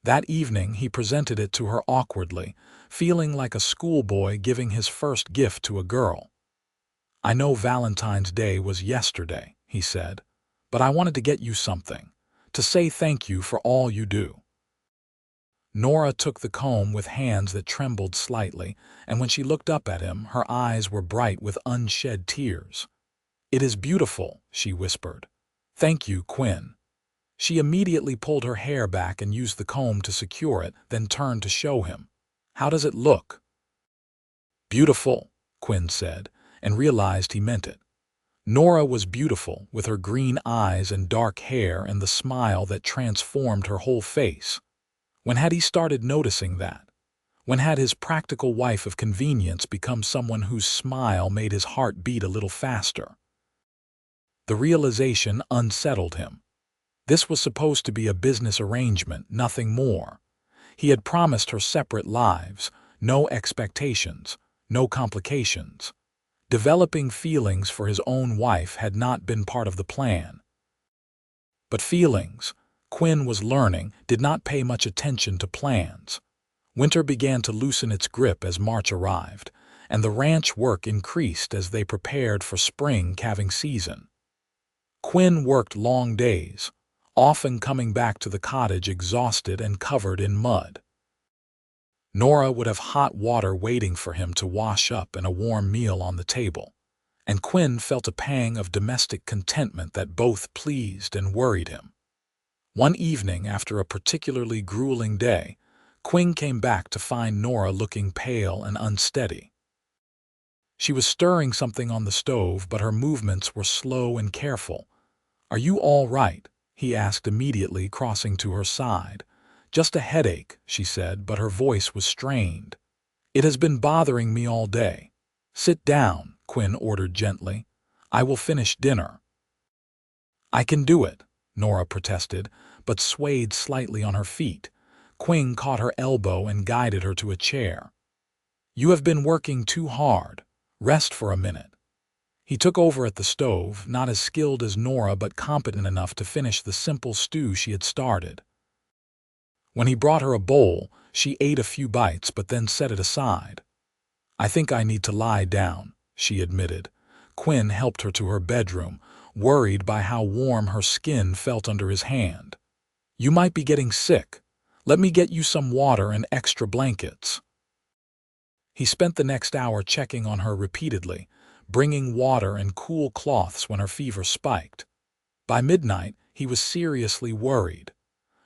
That evening he presented it to her awkwardly, feeling like a schoolboy giving his first gift to a girl. "I know Valentine's Day was yesterday," he said, "but I wanted to get you something, to say thank you for all you do." Nora took the comb with hands that trembled slightly, and when she looked up at him, her eyes were bright with unshed tears. "It is beautiful," she whispered. "Thank you, Quinn." She immediately pulled her hair back and used the comb to secure it, then turned to show him. "How does it look?" "Beautiful," Quinn said, and realized he meant it. Nora was beautiful, with her green eyes and dark hair and the smile that transformed her whole face. When had he started noticing that? When had his practical wife of convenience become someone whose smile made his heart beat a little faster? The realization unsettled him. This was supposed to be a business arrangement, nothing more. He had promised her separate lives, no expectations, no complications. Developing feelings for his own wife had not been part of the plan. But feelings, Quinn was learning, did not pay much attention to plans. Winter began to loosen its grip as March arrived, and the ranch work increased as they prepared for spring calving season. Quinn worked long days, often coming back to the cottage exhausted and covered in mud. Nora would have hot water waiting for him to wash up and a warm meal on the table, and Quinn felt a pang of domestic contentment that both pleased and worried him. One evening, after a particularly grueling day, Quinn came back to find Nora looking pale and unsteady. She was stirring something on the stove, but her movements were slow and careful. "Are you all right?" he asked immediately, crossing to her side. "Just a headache," she said, but her voice was strained. "It has been bothering me all day." "Sit down," Quinn ordered gently. "I will finish dinner." "I can do it," Nora protested, but swayed slightly on her feet. Quinn caught her elbow and guided her to a chair. "You have been working too hard. Rest for a minute." He took over at the stove, not as skilled as Nora but competent enough to finish the simple stew she had started. When he brought her a bowl, she ate a few bites but then set it aside. "I think I need to lie down," she admitted. Quinn helped her to her bedroom, worried by how warm her skin felt under his hand. "You might be getting sick. Let me get you some water and extra blankets." He spent the next hour checking on her repeatedly, bringing water and cool cloths when her fever spiked. By midnight, he was seriously worried.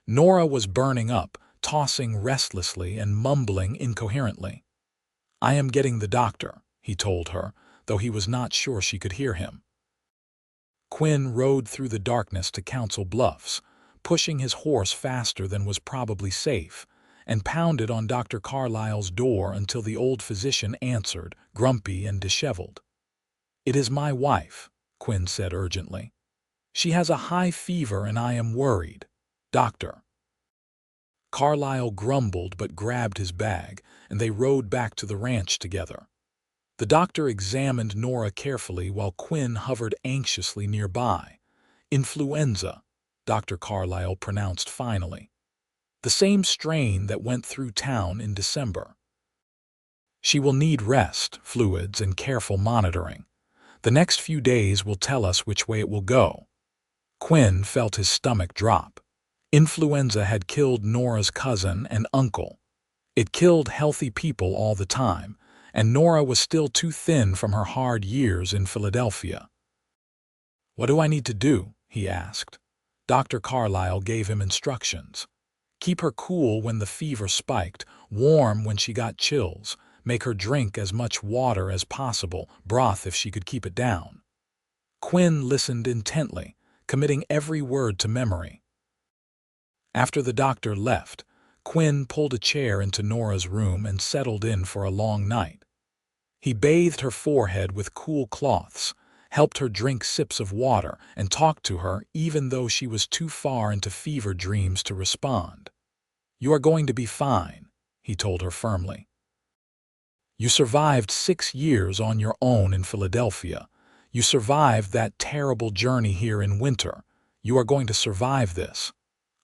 Nora was burning up, tossing restlessly and mumbling incoherently. "I am getting the doctor," he told her, though he was not sure she could hear him. Quinn rode through the darkness to Council Bluffs, pushing his horse faster than was probably safe, and pounded on Dr. Carlisle's door until the old physician answered, grumpy and disheveled. "It is my wife," Quinn said urgently. "She has a high fever and I am worried. Doctor." Carlisle grumbled but grabbed his bag, and they rode back to the ranch together. The doctor examined Nora carefully while Quinn hovered anxiously nearby. "Influenza," Dr. Carlisle pronounced finally. "The same strain that went through town in December. She will need rest, fluids, and careful monitoring. The next few days will tell us which way it will go." Quinn felt his stomach drop. Influenza had killed Nora's cousin and uncle. It killed healthy people all the time, and Nora was still too thin from her hard years in Philadelphia. "What do I need to do?" he asked. Dr. Carlisle gave him instructions. Keep her cool when the fever spiked, warm when she got chills, make her drink as much water as possible, broth if she could keep it down. Quinn listened intently, committing every word to memory. After the doctor left, Quinn pulled a chair into Nora's room and settled in for a long night. He bathed her forehead with cool cloths, helped her drink sips of water, and talked to her even though she was too far into fever dreams to respond. "You are going to be fine," he told her firmly. "You survived 6 years on your own in Philadelphia. You survived that terrible journey here in winter. You are going to survive this.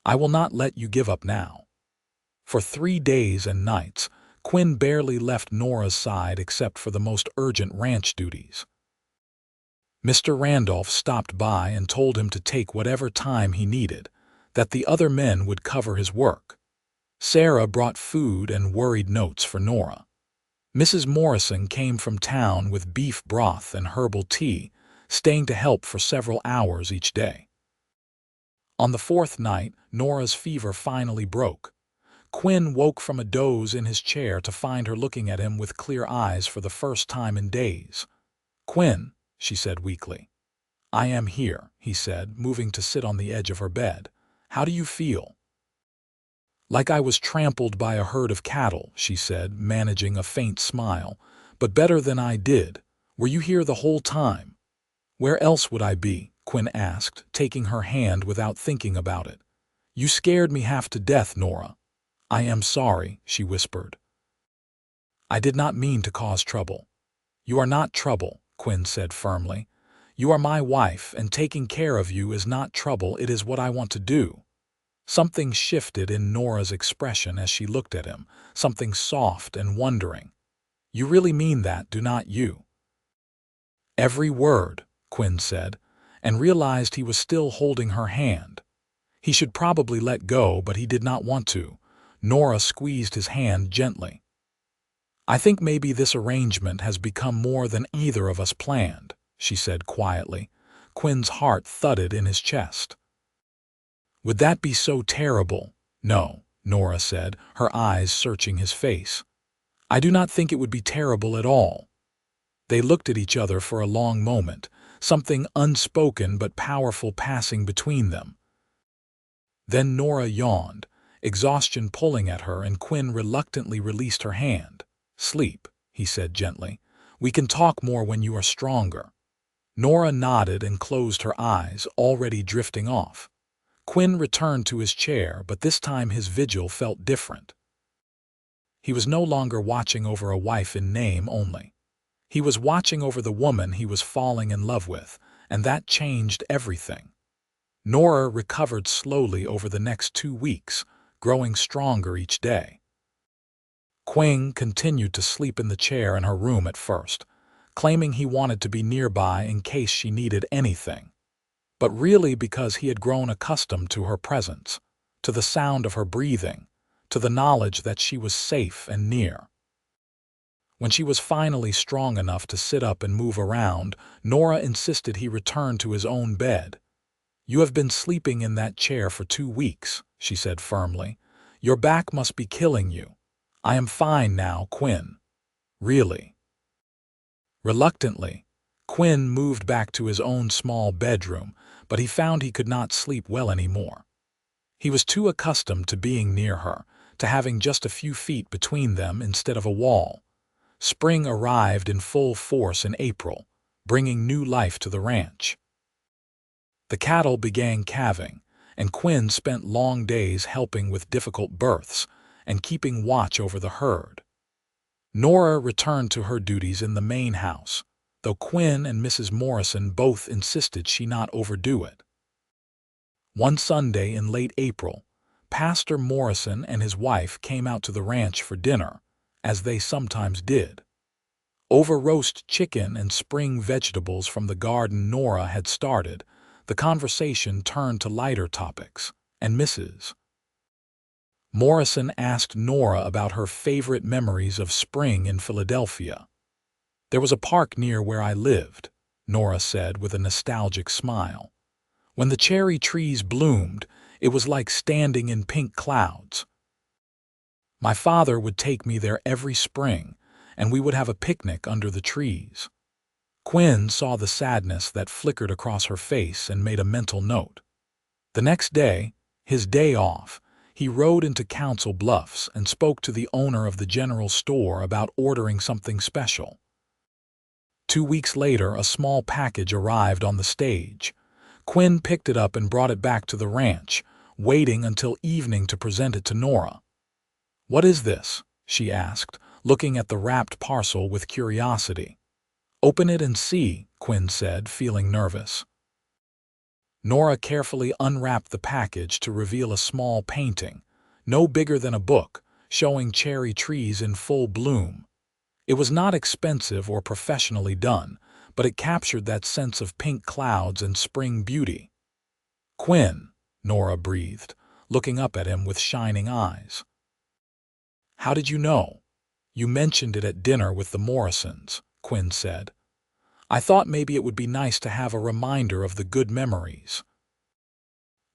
I will not let you give up now." For 3 days and nights, Quinn barely left Nora's side except for the most urgent ranch duties. Mr. Randolph stopped by and told him to take whatever time he needed, that the other men would cover his work. Sarah brought food and worried notes for Nora. Mrs. Morrison came from town with beef broth and herbal tea, staying to help for several hours each day. On the 4th night, Nora's fever finally broke. Quinn woke from a doze in his chair to find her looking at him with clear eyes for the first time in days. "Quinn," she said weakly. "I am here," he said, moving to sit on the edge of her bed. "How do you feel?" "Like I was trampled by a herd of cattle," she said, managing a faint smile. "But better than I did. Were you here the whole time?" "Where else would I be?" Quinn asked, taking her hand without thinking about it. "You scared me half to death, Nora." "I am sorry," she whispered. "I did not mean to cause trouble." "You are not trouble," Quinn said firmly. "You are my wife, and taking care of you is not trouble, it is what I want to do." Something shifted in Nora's expression as she looked at him, something soft and wondering. "You really mean that, do not you?" "Every word," Quinn said, and realized he was still holding her hand. He should probably let go, but he did not want to. Nora squeezed his hand gently. "I think maybe this arrangement has become more than either of us planned," she said quietly. Quinn's heart thudded in his chest. "Would that be so terrible?" "No," Nora said, her eyes searching his face. "I do not think it would be terrible at all." They looked at each other for a long moment, something unspoken but powerful passing between them. Then Nora yawned, exhaustion pulling at her, and Quinn reluctantly released her hand. "Sleep," he said gently. "We can talk more when you are stronger." Nora nodded and closed her eyes, already drifting off. Quinn returned to his chair, but this time his vigil felt different. He was no longer watching over a wife in name only. He was watching over the woman he was falling in love with, and that changed everything. Nora recovered slowly over the next 2 weeks, growing stronger each day. Quinn continued to sleep in the chair in her room at first, claiming he wanted to be nearby in case she needed anything, but really because he had grown accustomed to her presence, to the sound of her breathing, to the knowledge that she was safe and near. When she was finally strong enough to sit up and move around, Nora insisted he return to his own bed. "You have been sleeping in that chair for 2 weeks," she said firmly. "Your back must be killing you. I am fine now, Quinn. Really." Reluctantly, Quinn moved back to his own small bedroom, but he found he could not sleep well anymore. He was too accustomed to being near her, to having just a few feet between them instead of a wall. Spring arrived in full force in April, bringing new life to the ranch. The cattle began calving, and Quinn spent long days helping with difficult births and keeping watch over the herd. Nora returned to her duties in the main house, though Quinn and Mrs. Morrison both insisted she not overdo it. One Sunday in late April, Pastor Morrison and his wife came out to the ranch for dinner, as they sometimes did. Over roast chicken and spring vegetables from the garden Nora had started, the conversation turned to lighter topics, and Mrs. Morrison asked Nora about her favorite memories of spring in Philadelphia. "There was a park near where I lived," Nora said with a nostalgic smile. "When the cherry trees bloomed, it was like standing in pink clouds. My father would take me there every spring, and we would have a picnic under the trees." Quinn saw the sadness that flickered across her face and made a mental note. The next day, his day off, he rode into Council Bluffs and spoke to the owner of the general store about ordering something special. 2 weeks later, a small package arrived on the stage. Quinn picked it up and brought it back to the ranch, waiting until evening to present it to Nora. "What is this?" she asked, looking at the wrapped parcel with curiosity. "Open it and see," Quinn said, feeling nervous. Nora carefully unwrapped the package to reveal a small painting, no bigger than a book, showing cherry trees in full bloom. It was not expensive or professionally done, but it captured that sense of pink clouds and spring beauty. "Quinn," Nora breathed, looking up at him with shining eyes. "How did you know?" "You mentioned it at dinner with the Morrisons," Quinn said. "I thought maybe it would be nice to have a reminder of the good memories."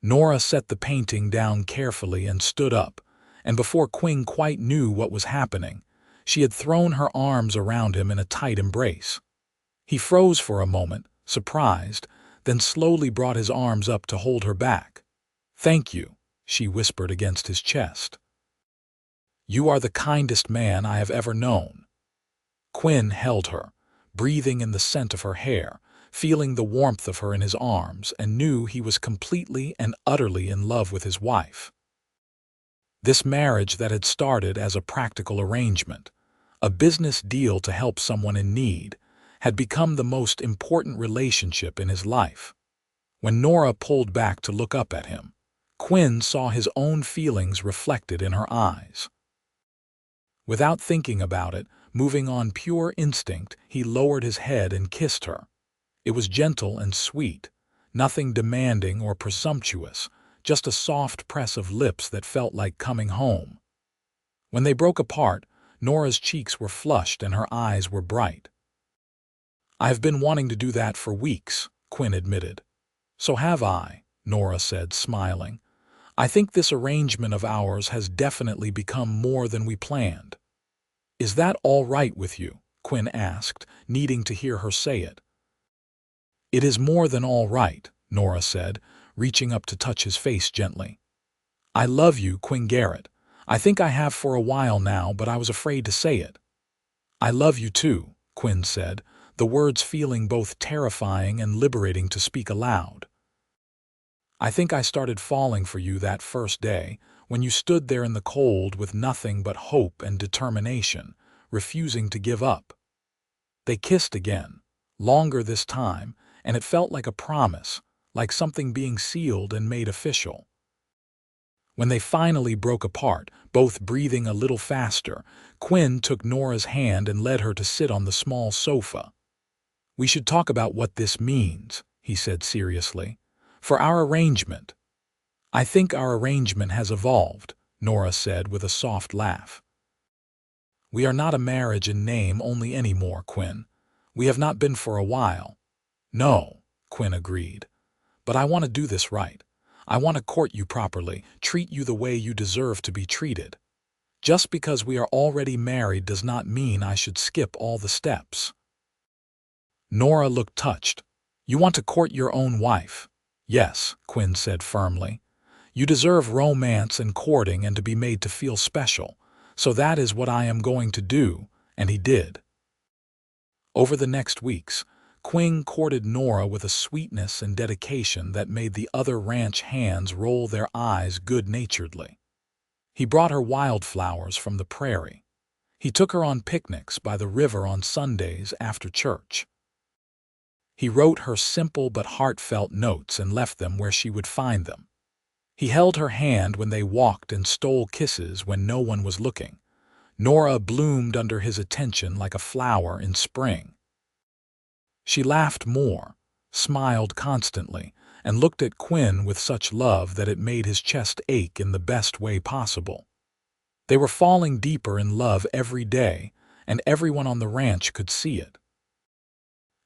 Nora set the painting down carefully and stood up, and before Quinn quite knew what was happening, she had thrown her arms around him in a tight embrace. He froze for a moment, surprised, then slowly brought his arms up to hold her back. "Thank you," she whispered against his chest. "You are the kindest man I have ever known." Quinn held her, breathing in the scent of her hair, feeling the warmth of her in his arms, and knew he was completely and utterly in love with his wife. This marriage that had started as a practical arrangement, a business deal to help someone in need, had become the most important relationship in his life. When Nora pulled back to look up at him, Quinn saw his own feelings reflected in her eyes. Without thinking about it, moving on pure instinct, he lowered his head and kissed her. It was gentle and sweet, nothing demanding or presumptuous, just a soft press of lips that felt like coming home. When they broke apart, Nora's cheeks were flushed and her eyes were bright. "I have been wanting to do that for weeks," Quinn admitted. "So have I," Nora said, smiling. "I think this arrangement of ours has definitely become more than we planned." "Is that all right with you?" Quinn asked, needing to hear her say it. "It is more than all right," Nora said, reaching up to touch his face gently. "I love you, Quinn Garrett. I think I have for a while now, but I was afraid to say it." "I love you too," Quinn said, the words feeling both terrifying and liberating to speak aloud. "I think I started falling for you that first day, when you stood there in the cold with nothing but hope and determination, refusing to give up." They kissed again, longer this time, and it felt like a promise, like something being sealed and made official. When they finally broke apart, both breathing a little faster, Quinn took Nora's hand and led her to sit on the small sofa. "We should talk about what this means," he said seriously. "For our arrangement." "I think our arrangement has evolved," Nora said with a soft laugh. "We are not a marriage in name only anymore, Quinn. We have not been for a while." "No," Quinn agreed. "But I want to do this right. I want to court you properly, treat you the way you deserve to be treated. Just because we are already married does not mean I should skip all the steps." Nora looked touched. "You want to court your own wife?" "Yes," Quinn said firmly. "You deserve romance and courting and to be made to feel special. So that is what I am going to do," and he did. Over the next weeks, Quinn courted Nora with a sweetness and dedication that made the other ranch hands roll their eyes good-naturedly. He brought her wildflowers from the prairie. He took her on picnics by the river on Sundays after church. He wrote her simple but heartfelt notes and left them where she would find them. He held her hand when they walked and stole kisses when no one was looking. Nora bloomed under his attention like a flower in spring. She laughed more, smiled constantly, and looked at Quinn with such love that it made his chest ache in the best way possible. They were falling deeper in love every day, and everyone on the ranch could see it.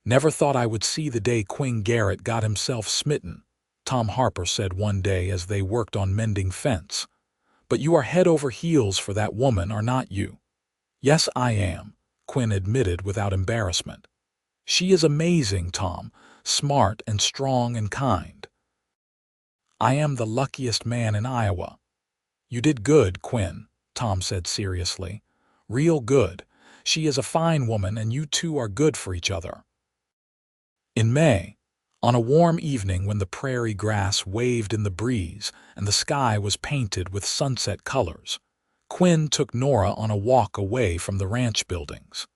"Never thought I would see the day Quinn Garrett got himself smitten," Tom Harper said one day as they worked on mending fence. "But you are head over heels for that woman, are not you?" "Yes, I am," Quinn admitted without embarrassment. "She is amazing, Tom, smart and strong and kind." "I am the luckiest man in Iowa." "You did good, Quinn," Tom said seriously. "Real good. She is a fine woman and you two are good for each other." In May, on a warm evening when the prairie grass waved in the breeze and the sky was painted with sunset colors, Quinn took Nora on a walk away from the ranch buildings.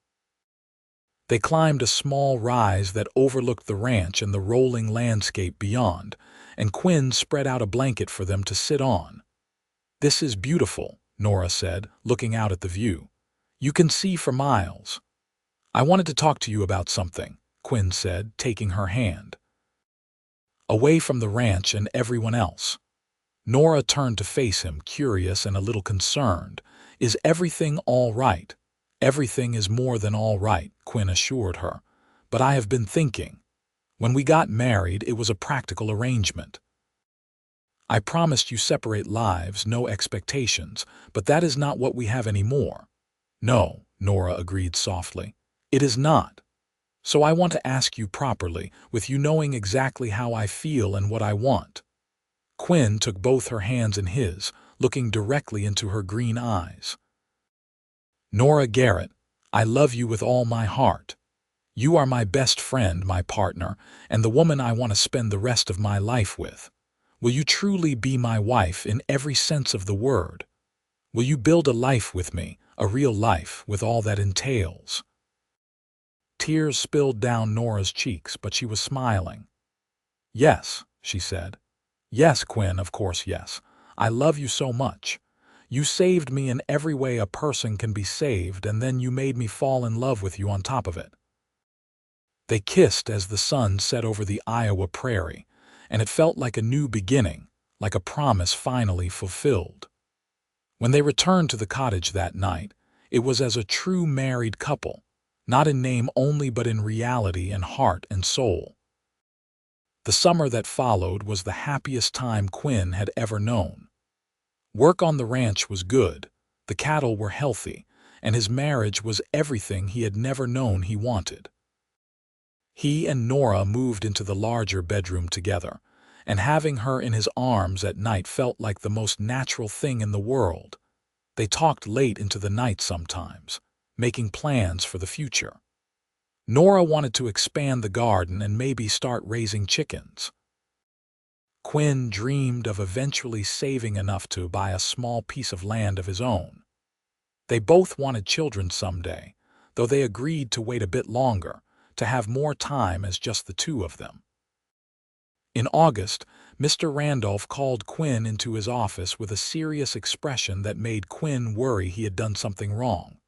They climbed a small rise that overlooked the ranch and the rolling landscape beyond, and Quinn spread out a blanket for them to sit on. "This is beautiful," Nora said, looking out at the view. "You can see for miles." "I wanted to talk to you about something," Quinn said, taking her hand. Away from the ranch and everyone else, Nora turned to face him, curious and a little concerned. "Is everything all right?" "Everything is more than all right," Quinn assured her. "But I have been thinking. When we got married, it was a practical arrangement. I promised you separate lives, no expectations, but that is not what we have anymore." "No," Nora agreed softly. "It is not. So I want to ask you properly, with you knowing exactly how I feel and what I want." Quinn took both her hands in his, looking directly into her green eyes. "Nora Garrett, I love you with all my heart. You are my best friend, my partner, and the woman I want to spend the rest of my life with. Will you truly be my wife in every sense of the word? Will you build a life with me, a real life, with all that entails?" Tears spilled down Nora's cheeks, but she was smiling. "Yes," she said. "Yes, Quinn, of course yes. I love you so much. You saved me in every way a person can be saved, and then you made me fall in love with you on top of it." They kissed as the sun set over the Iowa prairie, and it felt like a new beginning, like a promise finally fulfilled. When they returned to the cottage that night, it was as a true married couple, not in name only but in reality and heart and soul. The summer that followed was the happiest time Quinn had ever known. Work on the ranch was good, the cattle were healthy, and his marriage was everything he had never known he wanted. He and Nora moved into the larger bedroom together, and having her in his arms at night felt like the most natural thing in the world. They talked late into the night sometimes, making plans for the future. Nora wanted to expand the garden and maybe start raising chickens. Quinn dreamed of eventually saving enough to buy a small piece of land of his own. They both wanted children someday, though they agreed to wait a bit longer, to have more time as just the two of them. In August, Mr. Randolph called Quinn into his office with a serious expression that made Quinn worry he had done something wrong.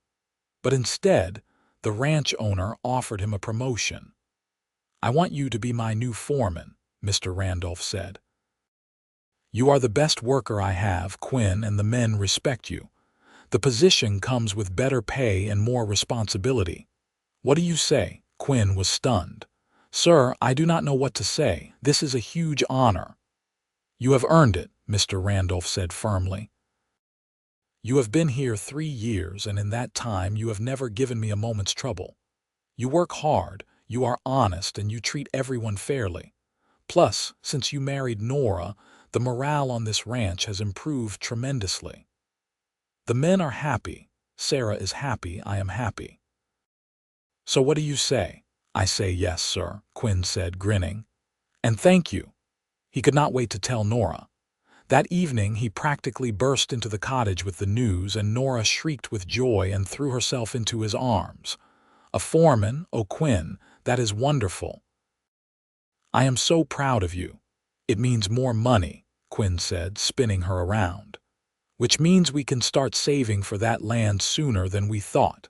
But instead, the ranch owner offered him a promotion. "I want you to be my new foreman," Mr. Randolph said. "You are the best worker I have, Quinn, and the men respect you. The position comes with better pay and more responsibility. What do you say?" Quinn was stunned. "Sir, I do not know what to say. This is a huge honor." "You have earned it," Mr. Randolph said firmly. "You have been here 3 years, and in that time you have never given me a moment's trouble. You work hard, you are honest, and you treat everyone fairly. Plus, since you married Nora, the morale on this ranch has improved tremendously. The men are happy, Sarah is happy, I am happy. So what do you say?" "I say yes, sir," Quinn said, grinning. "And thank you." He could not wait to tell Nora. That evening he practically burst into the cottage with the news, and Nora shrieked with joy and threw herself into his arms. "A foreman, oh Quinn, that is wonderful. I am so proud of you." "It means more money," Quinn said, spinning her around. "Which means we can start saving for that land sooner than we thought."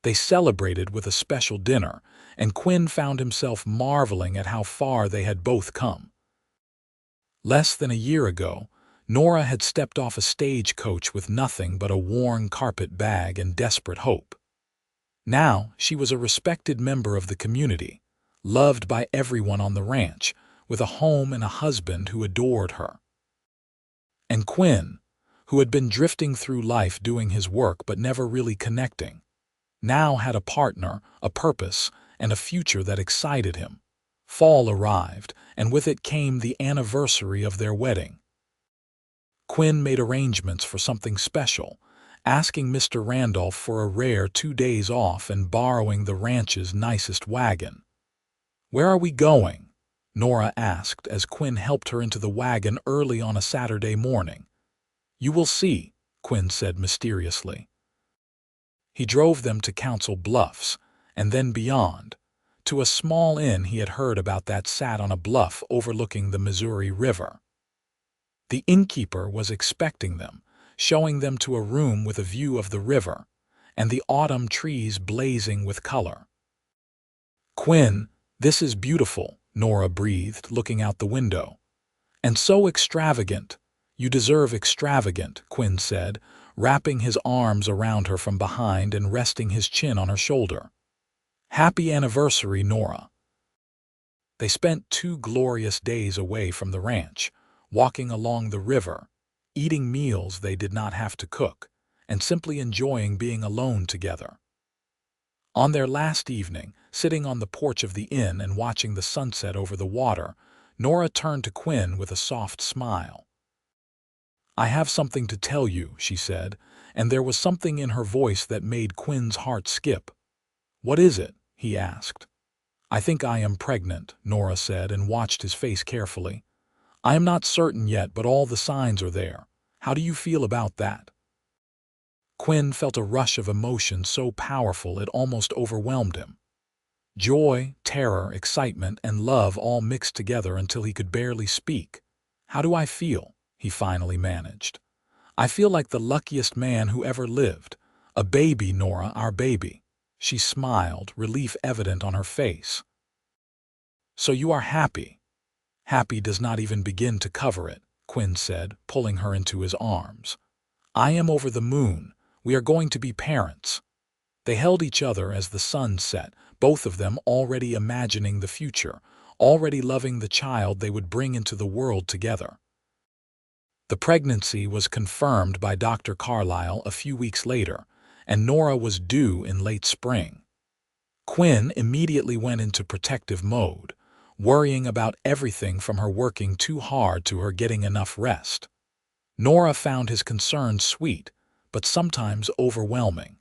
They celebrated with a special dinner, and Quinn found himself marveling at how far they had both come. Less than a year ago, Nora had stepped off a stagecoach with nothing but a worn carpet bag and desperate hope. Now she was a respected member of the community, loved by everyone on the ranch, with a home and a husband who adored her. And Quinn, who had been drifting through life doing his work but never really connecting, now had a partner, a purpose, and a future that excited him. Fall arrived, and with it came the anniversary of their wedding. Quinn made arrangements for something special, asking Mr. Randolph for a rare 2 days off and borrowing the ranch's nicest wagon. "Where are we going?" Nora asked as Quinn helped her into the wagon early on a Saturday morning. "You will see," Quinn said mysteriously. He drove them to Council Bluffs, and then beyond, to a small inn he had heard about that sat on a bluff overlooking the Missouri River. The innkeeper was expecting them, showing them to a room with a view of the river, and the autumn trees blazing with color. "Quinn, this is beautiful," Nora breathed, looking out the window. "And so extravagant." "You deserve extravagant," Quinn said, wrapping his arms around her from behind and resting his chin on her shoulder. "Happy anniversary, Nora." They spent 2 glorious days away from the ranch, walking along the river, eating meals they did not have to cook, and simply enjoying being alone together. On their last evening, sitting on the porch of the inn and watching the sunset over the water, Nora turned to Quinn with a soft smile. "I have something to tell you," she said, and there was something in her voice that made Quinn's heart skip. "What is it?" he asked. "I think I am pregnant," Nora said, and watched his face carefully. "I am not certain yet, but all the signs are there. How do you feel about that?" Quinn felt a rush of emotion so powerful it almost overwhelmed him. Joy, terror, excitement, and love all mixed together until he could barely speak. "How do I feel?" he finally managed. "I feel like the luckiest man who ever lived. A baby, Nora, our baby." She smiled, relief evident on her face. "So you are happy?" "Happy does not even begin to cover it," Quinn said, pulling her into his arms. "I am over the moon. We are going to be parents." They held each other as the sun set, both of them already imagining the future, already loving the child they would bring into the world together. The pregnancy was confirmed by Dr. Carlisle a few weeks later, and Nora was due in late spring. Quinn immediately went into protective mode, worrying about everything from her working too hard to her getting enough rest. Nora found his concern sweet, but sometimes overwhelming.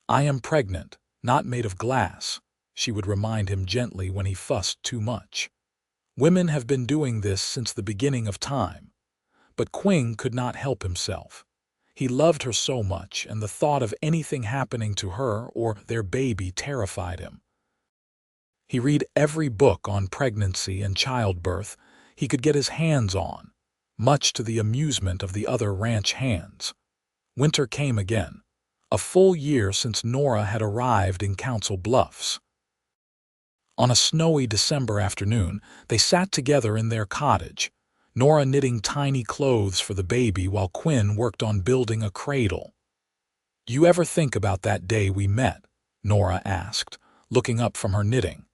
"I am pregnant, not made of glass," she would remind him gently when he fussed too much. Women have been doing this since the beginning of time. But Quinn could not help himself. He loved her so much, and the thought of anything happening to her or their baby terrified him. He read every book on pregnancy and childbirth he could get his hands on, much to the amusement of the other ranch hands. Winter came again, a full year since Nora had arrived in Council Bluffs. On a snowy December afternoon, they sat together in their cottage, Nora knitting tiny clothes for the baby while Quinn worked on building a cradle. "You ever think about that day we met?" Nora asked, looking up from her knitting.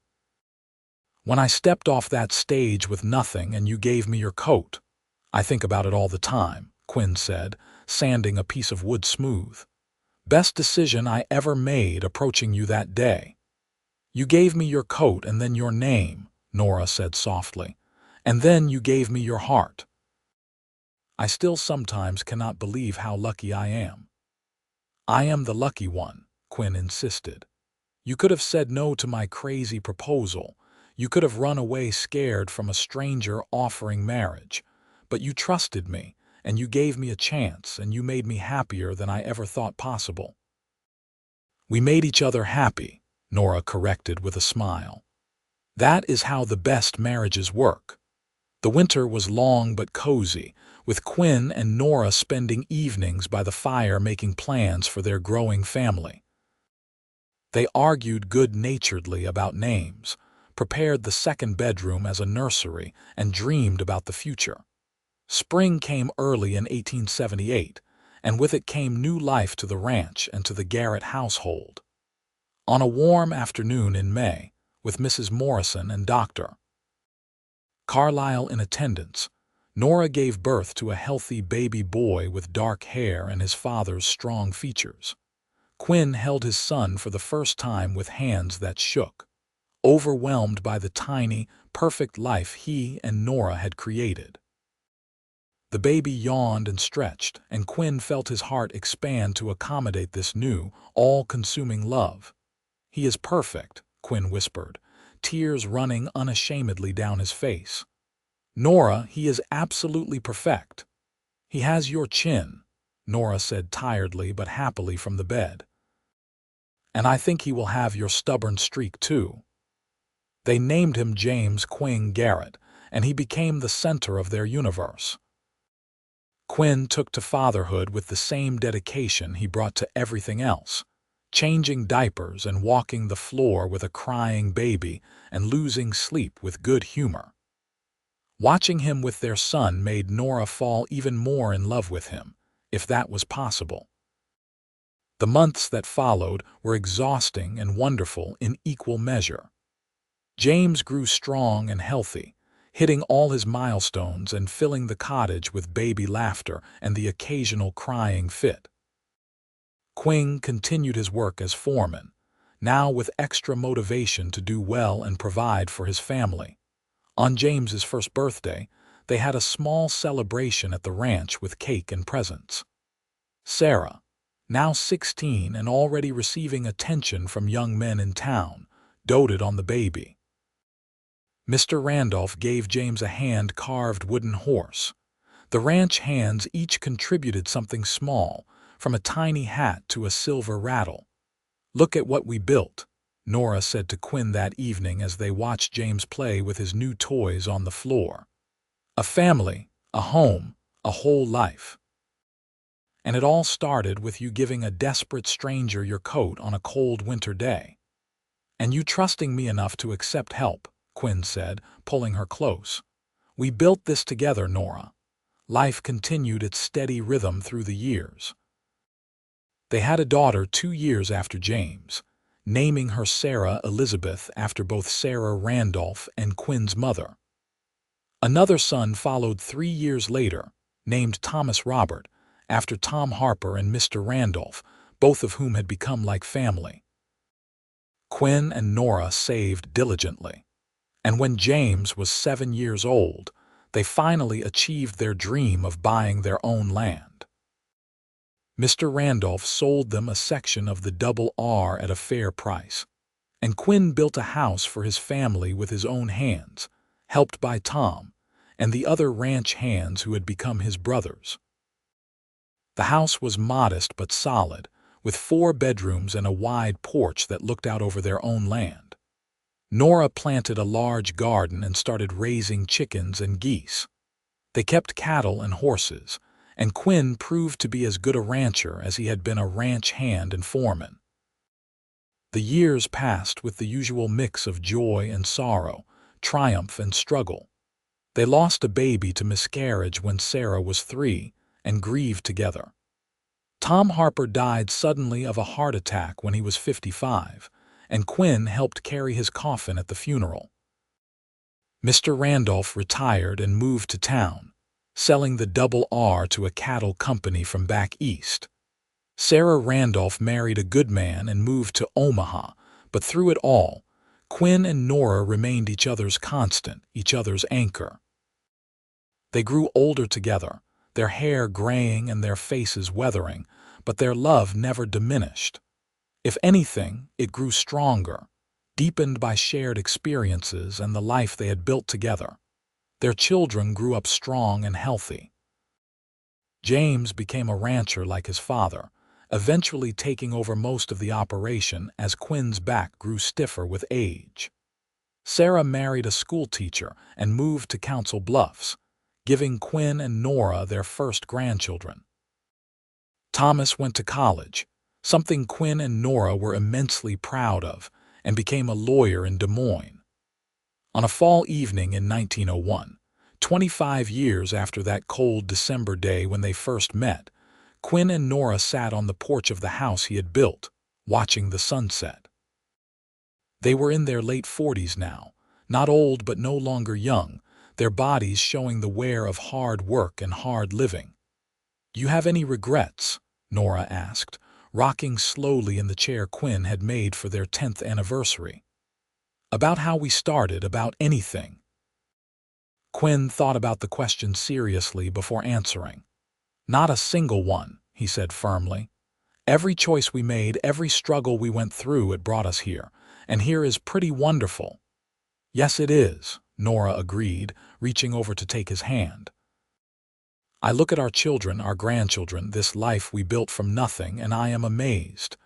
"When I stepped off that stage with nothing and you gave me your coat." "I think about it all the time," Quinn said, sanding a piece of wood smooth. "Best decision I ever made approaching you that day." "You gave me your coat and then your name," Nora said softly. "And then you gave me your heart." "I still sometimes cannot believe how lucky I am." "I am the lucky one," Quinn insisted. "You could have said no to my crazy proposal. You could have run away scared from a stranger offering marriage. But you trusted me, and you gave me a chance, and you made me happier than I ever thought possible." "We made each other happy," Nora corrected with a smile. "That is how the best marriages work." The winter was long but cozy, with Quinn and Nora spending evenings by the fire making plans for their growing family. They argued good-naturedly about names, prepared the second bedroom as a nursery, and dreamed about the future. Spring came early in 1878, and with it came new life to the ranch and to the Garrett household. On a warm afternoon in May, with Mrs. Morrison and Dr. Carlisle in attendance, Nora gave birth to a healthy baby boy with dark hair and his father's strong features. Quinn held his son for the first time with hands that shook, overwhelmed by the tiny, perfect life he and Nora had created. The baby yawned and stretched, and Quinn felt his heart expand to accommodate this new, all-consuming love. "He is perfect," Quinn whispered, tears running unashamedly down his face. "Nora, he is absolutely perfect." "He has your chin," Nora said tiredly but happily from the bed. "And I think he will have your stubborn streak too." They named him James Quinn Garrett, and he became the center of their universe. Quinn took to fatherhood with the same dedication he brought to everything else, changing diapers and walking the floor with a crying baby and losing sleep with good humor. Watching him with their son made Nora fall even more in love with him, if that was possible. The months that followed were exhausting and wonderful in equal measure. James grew strong and healthy, hitting all his milestones and filling the cottage with baby laughter and the occasional crying fit. Quinn continued his work as foreman, now with extra motivation to do well and provide for his family. On James's first birthday, they had a small celebration at the ranch with cake and presents. Sarah, now 16 and already receiving attention from young men in town, doted on the baby. Mr. Randolph gave James a hand-carved wooden horse. The ranch hands each contributed something small, from a tiny hat to a silver rattle. "Look at what we built," Nora said to Quinn that evening as they watched James play with his new toys on the floor. "A family, a home, a whole life. And it all started with you giving a desperate stranger your coat on a cold winter day. And you trusting me enough to accept help," Quinn said, pulling her close. "We built this together, Nora." Life continued its steady rhythm through the years. They had a daughter 2 years after James, naming her Sarah Elizabeth after both Sarah Randolph and Quinn's mother. Another son followed 3 years later, named Thomas Robert, after Tom Harper and Mr. Randolph, both of whom had become like family. Quinn and Nora saved diligently, and when James was 7 years old, they finally achieved their dream of buying their own land. Mr. Randolph sold them a section of the Double R at a fair price, and Quinn built a house for his family with his own hands, helped by Tom and the other ranch hands who had become his brothers. The house was modest but solid, with 4 bedrooms and a wide porch that looked out over their own land. Nora planted a large garden and started raising chickens and geese. They kept cattle and horses, and Quinn proved to be as good a rancher as he had been a ranch hand and foreman. The years passed with the usual mix of joy and sorrow, triumph and struggle. They lost a baby to miscarriage when Sarah was 3 and grieved together. Tom Harper died suddenly of a heart attack when he was 55, and Quinn helped carry his coffin at the funeral. Mr. Randolph retired and moved to town, selling the Double R to a cattle company from back east. Sarah Randolph married a good man and moved to Omaha, but through it all, Quinn and Nora remained each other's constant, each other's anchor. They grew older together, their hair graying and their faces weathering, but their love never diminished. If anything, it grew stronger, deepened by shared experiences and the life they had built together. Their children grew up strong and healthy. James became a rancher like his father, eventually taking over most of the operation as Quinn's back grew stiffer with age. Sarah married a schoolteacher and moved to Council Bluffs, giving Quinn and Nora their first grandchildren. Thomas went to college, something Quinn and Nora were immensely proud of, and became a lawyer in Des Moines. On a fall evening in 1901, 25 years after that cold December day when they first met, Quinn and Nora sat on the porch of the house he had built, watching the sunset. They were in their late 40s now, not old but no longer young, their bodies showing the wear of hard work and hard living. "You have any regrets?" Nora asked, rocking slowly in the chair Quinn had made for their 10th anniversary. "About how we started, about anything." Quinn thought about the question seriously before answering. "Not a single one," he said firmly. "Every choice we made, every struggle we went through, it brought us here, and here is pretty wonderful." "Yes, it is," Nora agreed, reaching over to take his hand. "I look at our children, our grandchildren, this life we built from nothing, and I am amazed.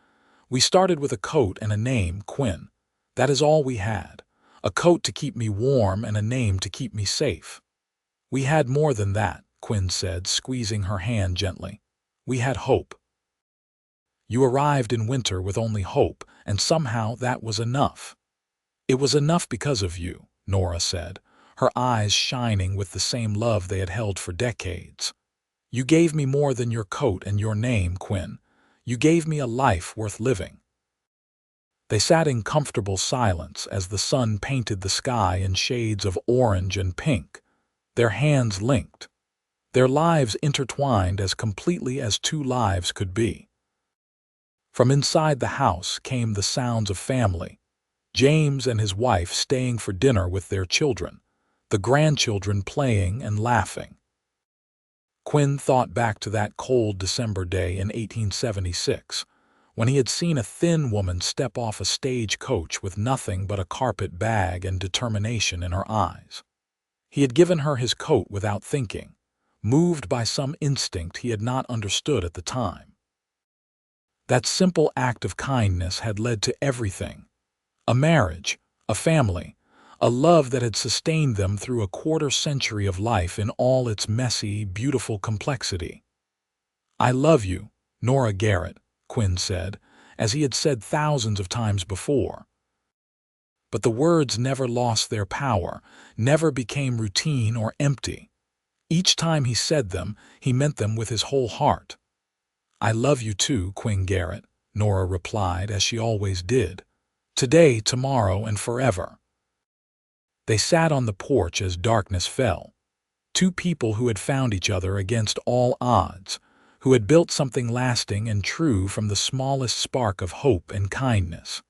We started with a coat and a name, Quinn. That is all we had. A coat to keep me warm and a name to keep me safe. We had more than that," Quinn said, squeezing her hand gently. "We had hope. You arrived in winter with only hope, and somehow that was enough." "It was enough because of you," Nora said, her eyes shining with the same love they had held for decades. "You gave me more than your coat and your name, Quinn. You gave me a life worth living." They sat in comfortable silence as the sun painted the sky in shades of orange and pink, their hands linked, their lives intertwined as completely as 2 lives could be. From inside the house came the sounds of family, James and his wife staying for dinner with their children, the grandchildren playing and laughing. Quinn thought back to that cold December day in 1876, when he had seen a thin woman step off a stagecoach with nothing but a carpet bag and determination in her eyes. He had given her his coat without thinking, moved by some instinct he had not understood at the time. That simple act of kindness had led to everything: a marriage, a family, a love that had sustained them through a quarter-century of life in all its messy, beautiful complexity. "I love you, Nora Garrett," Quinn said, as he had said thousands of times before. But the words never lost their power, never became routine or empty. Each time he said them, he meant them with his whole heart. "I love you too, Quinn Garrett," Nora replied, as she always did. "Today, tomorrow, and forever." They sat on the porch as darkness fell. 2 people who had found each other against all odds, who had built something lasting and true from the smallest spark of hope and kindness.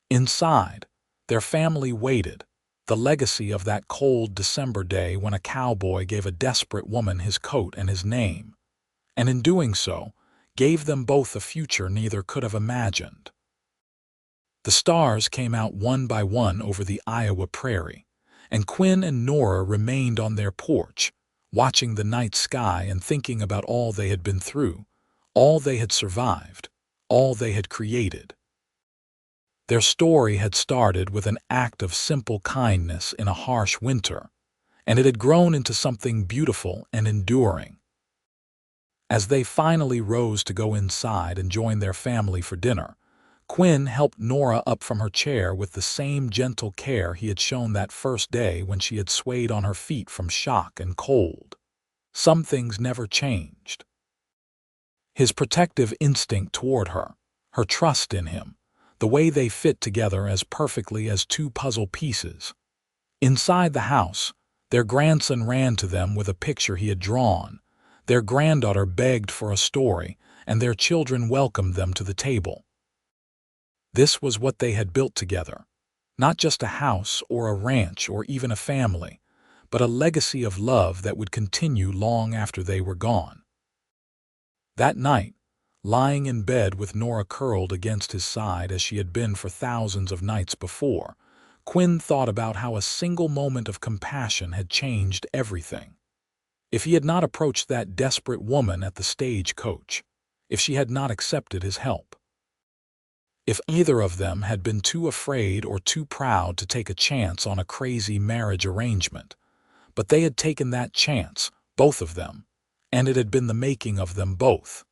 Inside, their family waited, the legacy of that cold December day when a cowboy gave a desperate woman his coat and his name, and in doing so, gave them both a future neither could have imagined. The stars came out one by one over the Iowa prairie, and Quinn and Nora remained on their porch, watching the night sky and thinking about all they had been through, all they had survived, all they had created. Their story had started with an act of simple kindness in a harsh winter, and it had grown into something beautiful and enduring. As they finally rose to go inside and join their family for dinner, Quinn helped Nora up from her chair with the same gentle care he had shown that first day when she had swayed on her feet from shock and cold. Some things never changed. His protective instinct toward her, her trust in him, the way they fit together as perfectly as two puzzle pieces. Inside the house, their grandson ran to them with a picture he had drawn. Their granddaughter begged for a story, and their children welcomed them to the table. This was what they had built together, not just a house or a ranch or even a family, but a legacy of love that would continue long after they were gone. That night, lying in bed with Nora curled against his side as she had been for thousands of nights before, Quinn thought about how a single moment of compassion had changed everything. If he had not approached that desperate woman at the stagecoach, if she had not accepted his help, if either of them had been too afraid or too proud to take a chance on a crazy marriage arrangement, but they had taken that chance, both of them, and it had been the making of them both.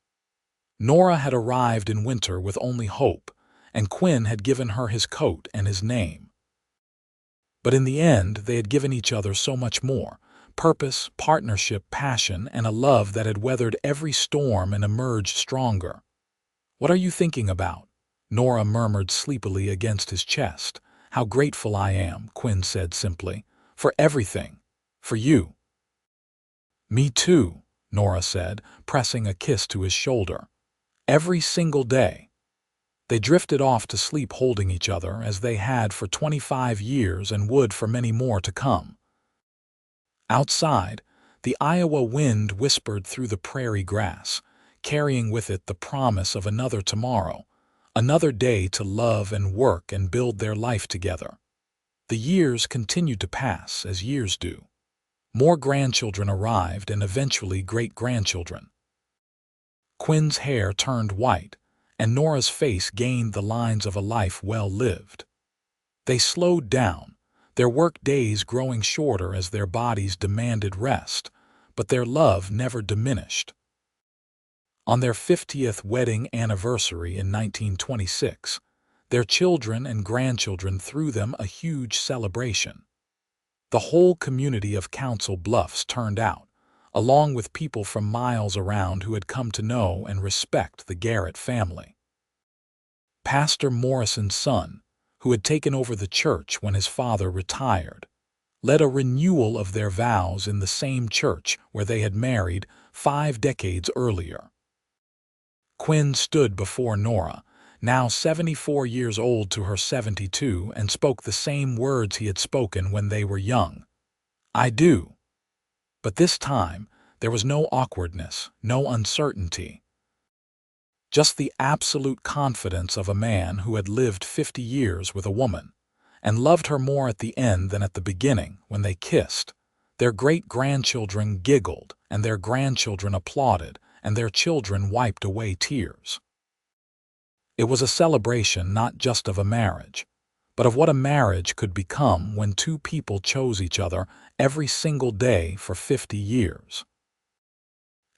Nora had arrived in winter with only hope, and Quinn had given her his coat and his name. But in the end, they had given each other so much more: purpose, partnership, passion, and a love that had weathered every storm and emerged stronger. "What are you thinking about?" Nora murmured sleepily against his chest. "How grateful I am," Quinn said simply, "for everything. For you." "Me too," Nora said, pressing a kiss to his shoulder. "Every single day." They drifted off to sleep holding each other as they had for 25 years and would for many more to come. Outside, the Iowa wind whispered through the prairie grass, carrying with it the promise of another tomorrow, another day to love and work and build their life together. The years continued to pass as years do. More grandchildren arrived and eventually great-grandchildren. Quinn's hair turned white, and Nora's face gained the lines of a life well lived. They slowed down, their work days growing shorter as their bodies demanded rest, but their love never diminished. On their 50th wedding anniversary in 1926, their children and grandchildren threw them a huge celebration. The whole community of Council Bluffs turned out, along with people from miles around who had come to know and respect the Garrett family. Pastor Morrison's son, who had taken over the church when his father retired, led a renewal of their vows in the same church where they had married 5 decades earlier. Quinn stood before Nora, now 74 years old to her 72, and spoke the same words he had spoken when they were young. "I do." But this time, there was no awkwardness, no uncertainty. Just the absolute confidence of a man who had lived 50 years with a woman, and loved her more at the end than at the beginning when they kissed. Their great-grandchildren giggled, and their grandchildren applauded, and their children wiped away tears. It was a celebration not just of a marriage, but of what a marriage could become when two people chose each other every single day for 50 years.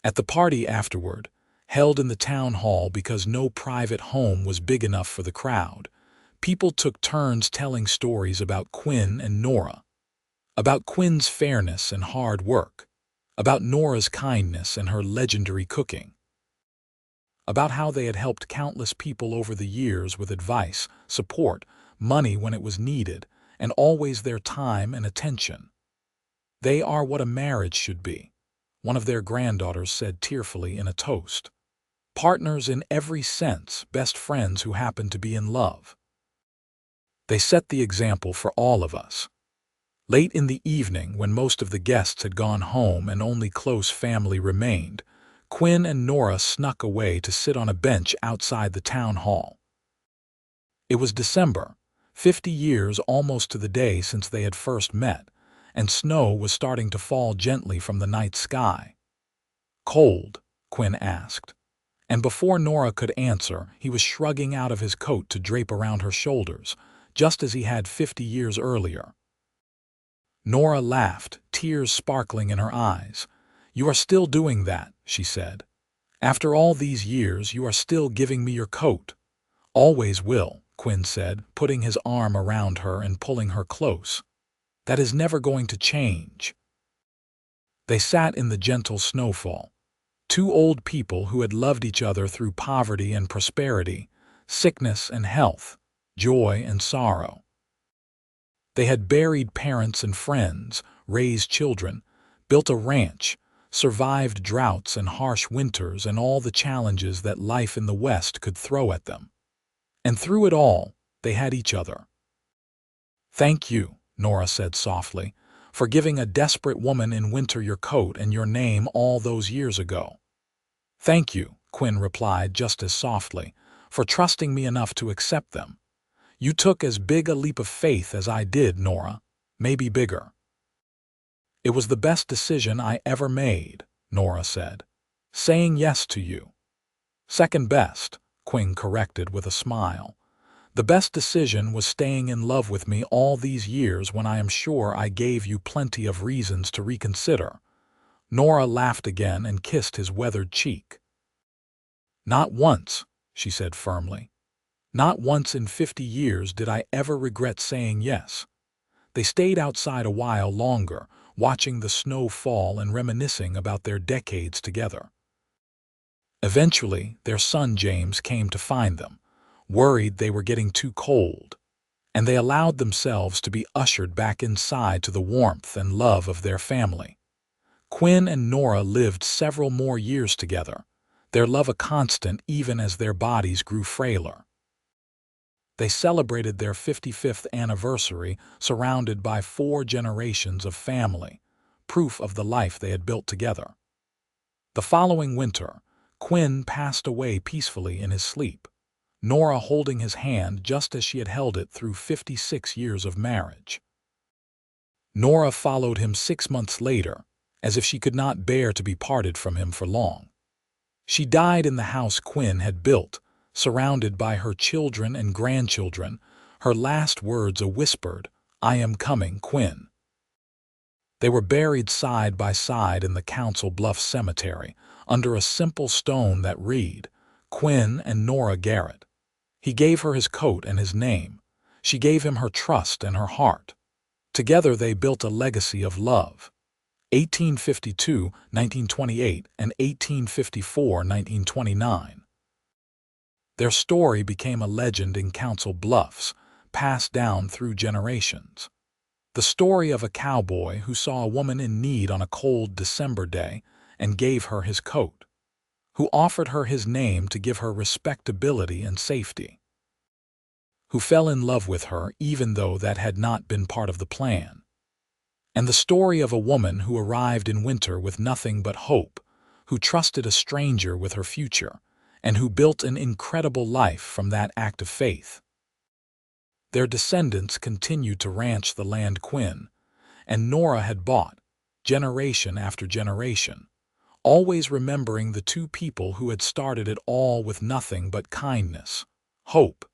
At the party afterward, held in the town hall because no private home was big enough for the crowd, people took turns telling stories about Quinn and Nora, about Quinn's fairness and hard work, about Nora's kindness and her legendary cooking, about how they had helped countless people over the years with advice, support, money when it was needed, and always their time and attention. "They are what a marriage should be," one of their granddaughters said tearfully in a toast. "Partners in every sense, best friends who happen to be in love." They set the example for all of us. Late in the evening, when most of the guests had gone home and only close family remained, Quinn and Nora snuck away to sit on a bench outside the town hall. It was December, 50 years almost to the day since they had first met, and snow was starting to fall gently from the night sky. "Cold?" Quinn asked. And before Nora could answer, he was shrugging out of his coat to drape around her shoulders, just as he had 50 years earlier. Nora laughed, tears sparkling in her eyes. "You are still doing that," she said. "After all these years, you are still giving me your coat." "Always will," Quinn said, putting his arm around her and pulling her close. "That is never going to change." They sat in the gentle snowfall. Two old people who had loved each other through poverty and prosperity, sickness and health, joy and sorrow. They had buried parents and friends, raised children, built a ranch, survived droughts and harsh winters and all the challenges that life in the West could throw at them. And through it all, they had each other. "Thank you," Nora said softly, "for giving a desperate woman in winter your coat and your name all those years ago." "Thank you," Quinn replied just as softly, "for trusting me enough to accept them. You took as big a leap of faith as I did, Nora, maybe bigger." "It was the best decision I ever made," Nora said. "Saying yes to you." "Second best," Quinn corrected with a smile. "The best decision was staying in love with me all these years when I am sure I gave you plenty of reasons to reconsider." Nora laughed again and kissed his weathered cheek. "Not once," she said firmly. "Not once in 50 years did I ever regret saying yes." They stayed outside a while longer, watching the snow fall and reminiscing about their decades together. Eventually, their son James came to find them, worried they were getting too cold, and they allowed themselves to be ushered back inside to the warmth and love of their family. Quinn and Nora lived several more years together, their love a constant even as their bodies grew frailer. They celebrated their 55th anniversary surrounded by 4 generations of family, proof of the life they had built together. The following winter, Quinn passed away peacefully in his sleep, Nora holding his hand just as she had held it through 56 years of marriage. Nora followed him 6 months later, as if she could not bear to be parted from him for long. She died in the house Quinn had built, surrounded by her children and grandchildren, her last words a whispered, "I am coming, Quinn." They were buried side by side in the Council Bluffs Cemetery, under a simple stone that read, "Quinn and Nora Garrett." He gave her his coat and his name. She gave him her trust and her heart. Together they built a legacy of love. 1852, 1928, and 1854, 1929. Their story became a legend in Council Bluffs, passed down through generations. The story of a cowboy who saw a woman in need on a cold December day and gave her his coat, who offered her his name to give her respectability and safety, who fell in love with her even though that had not been part of the plan. And the story of a woman who arrived in winter with nothing but hope, who trusted a stranger with her future, and who built an incredible life from that act of faith. Their descendants continued to ranch the land Quinn and Nora had bought, generation after generation, always remembering the two people who had started it all with nothing but kindness, hope,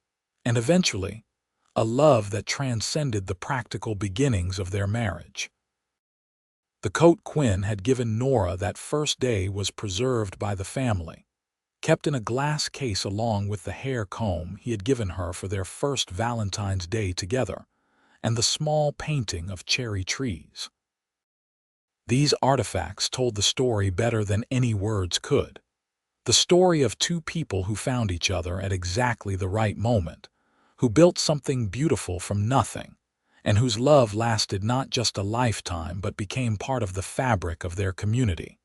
and eventually, a love that transcended the practical beginnings of their marriage. The coat Quinn had given Nora that first day was preserved by the family, kept in a glass case along with the hair comb he had given her for their first Valentine's Day together, and the small painting of cherry trees. These artifacts told the story better than any words could. The story of two people who found each other at exactly the right moment, who built something beautiful from nothing, and whose love lasted not just a lifetime but became part of the fabric of their community.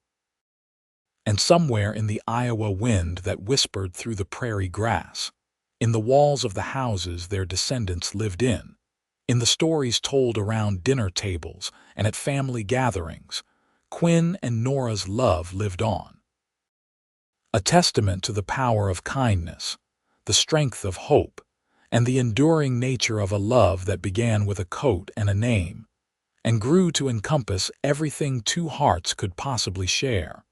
And somewhere in the Iowa wind that whispered through the prairie grass, in the walls of the houses their descendants lived in the stories told around dinner tables and at family gatherings, Quinn and Nora's love lived on. A testament to the power of kindness, the strength of hope, and the enduring nature of a love that began with a coat and a name, and grew to encompass everything two hearts could possibly share.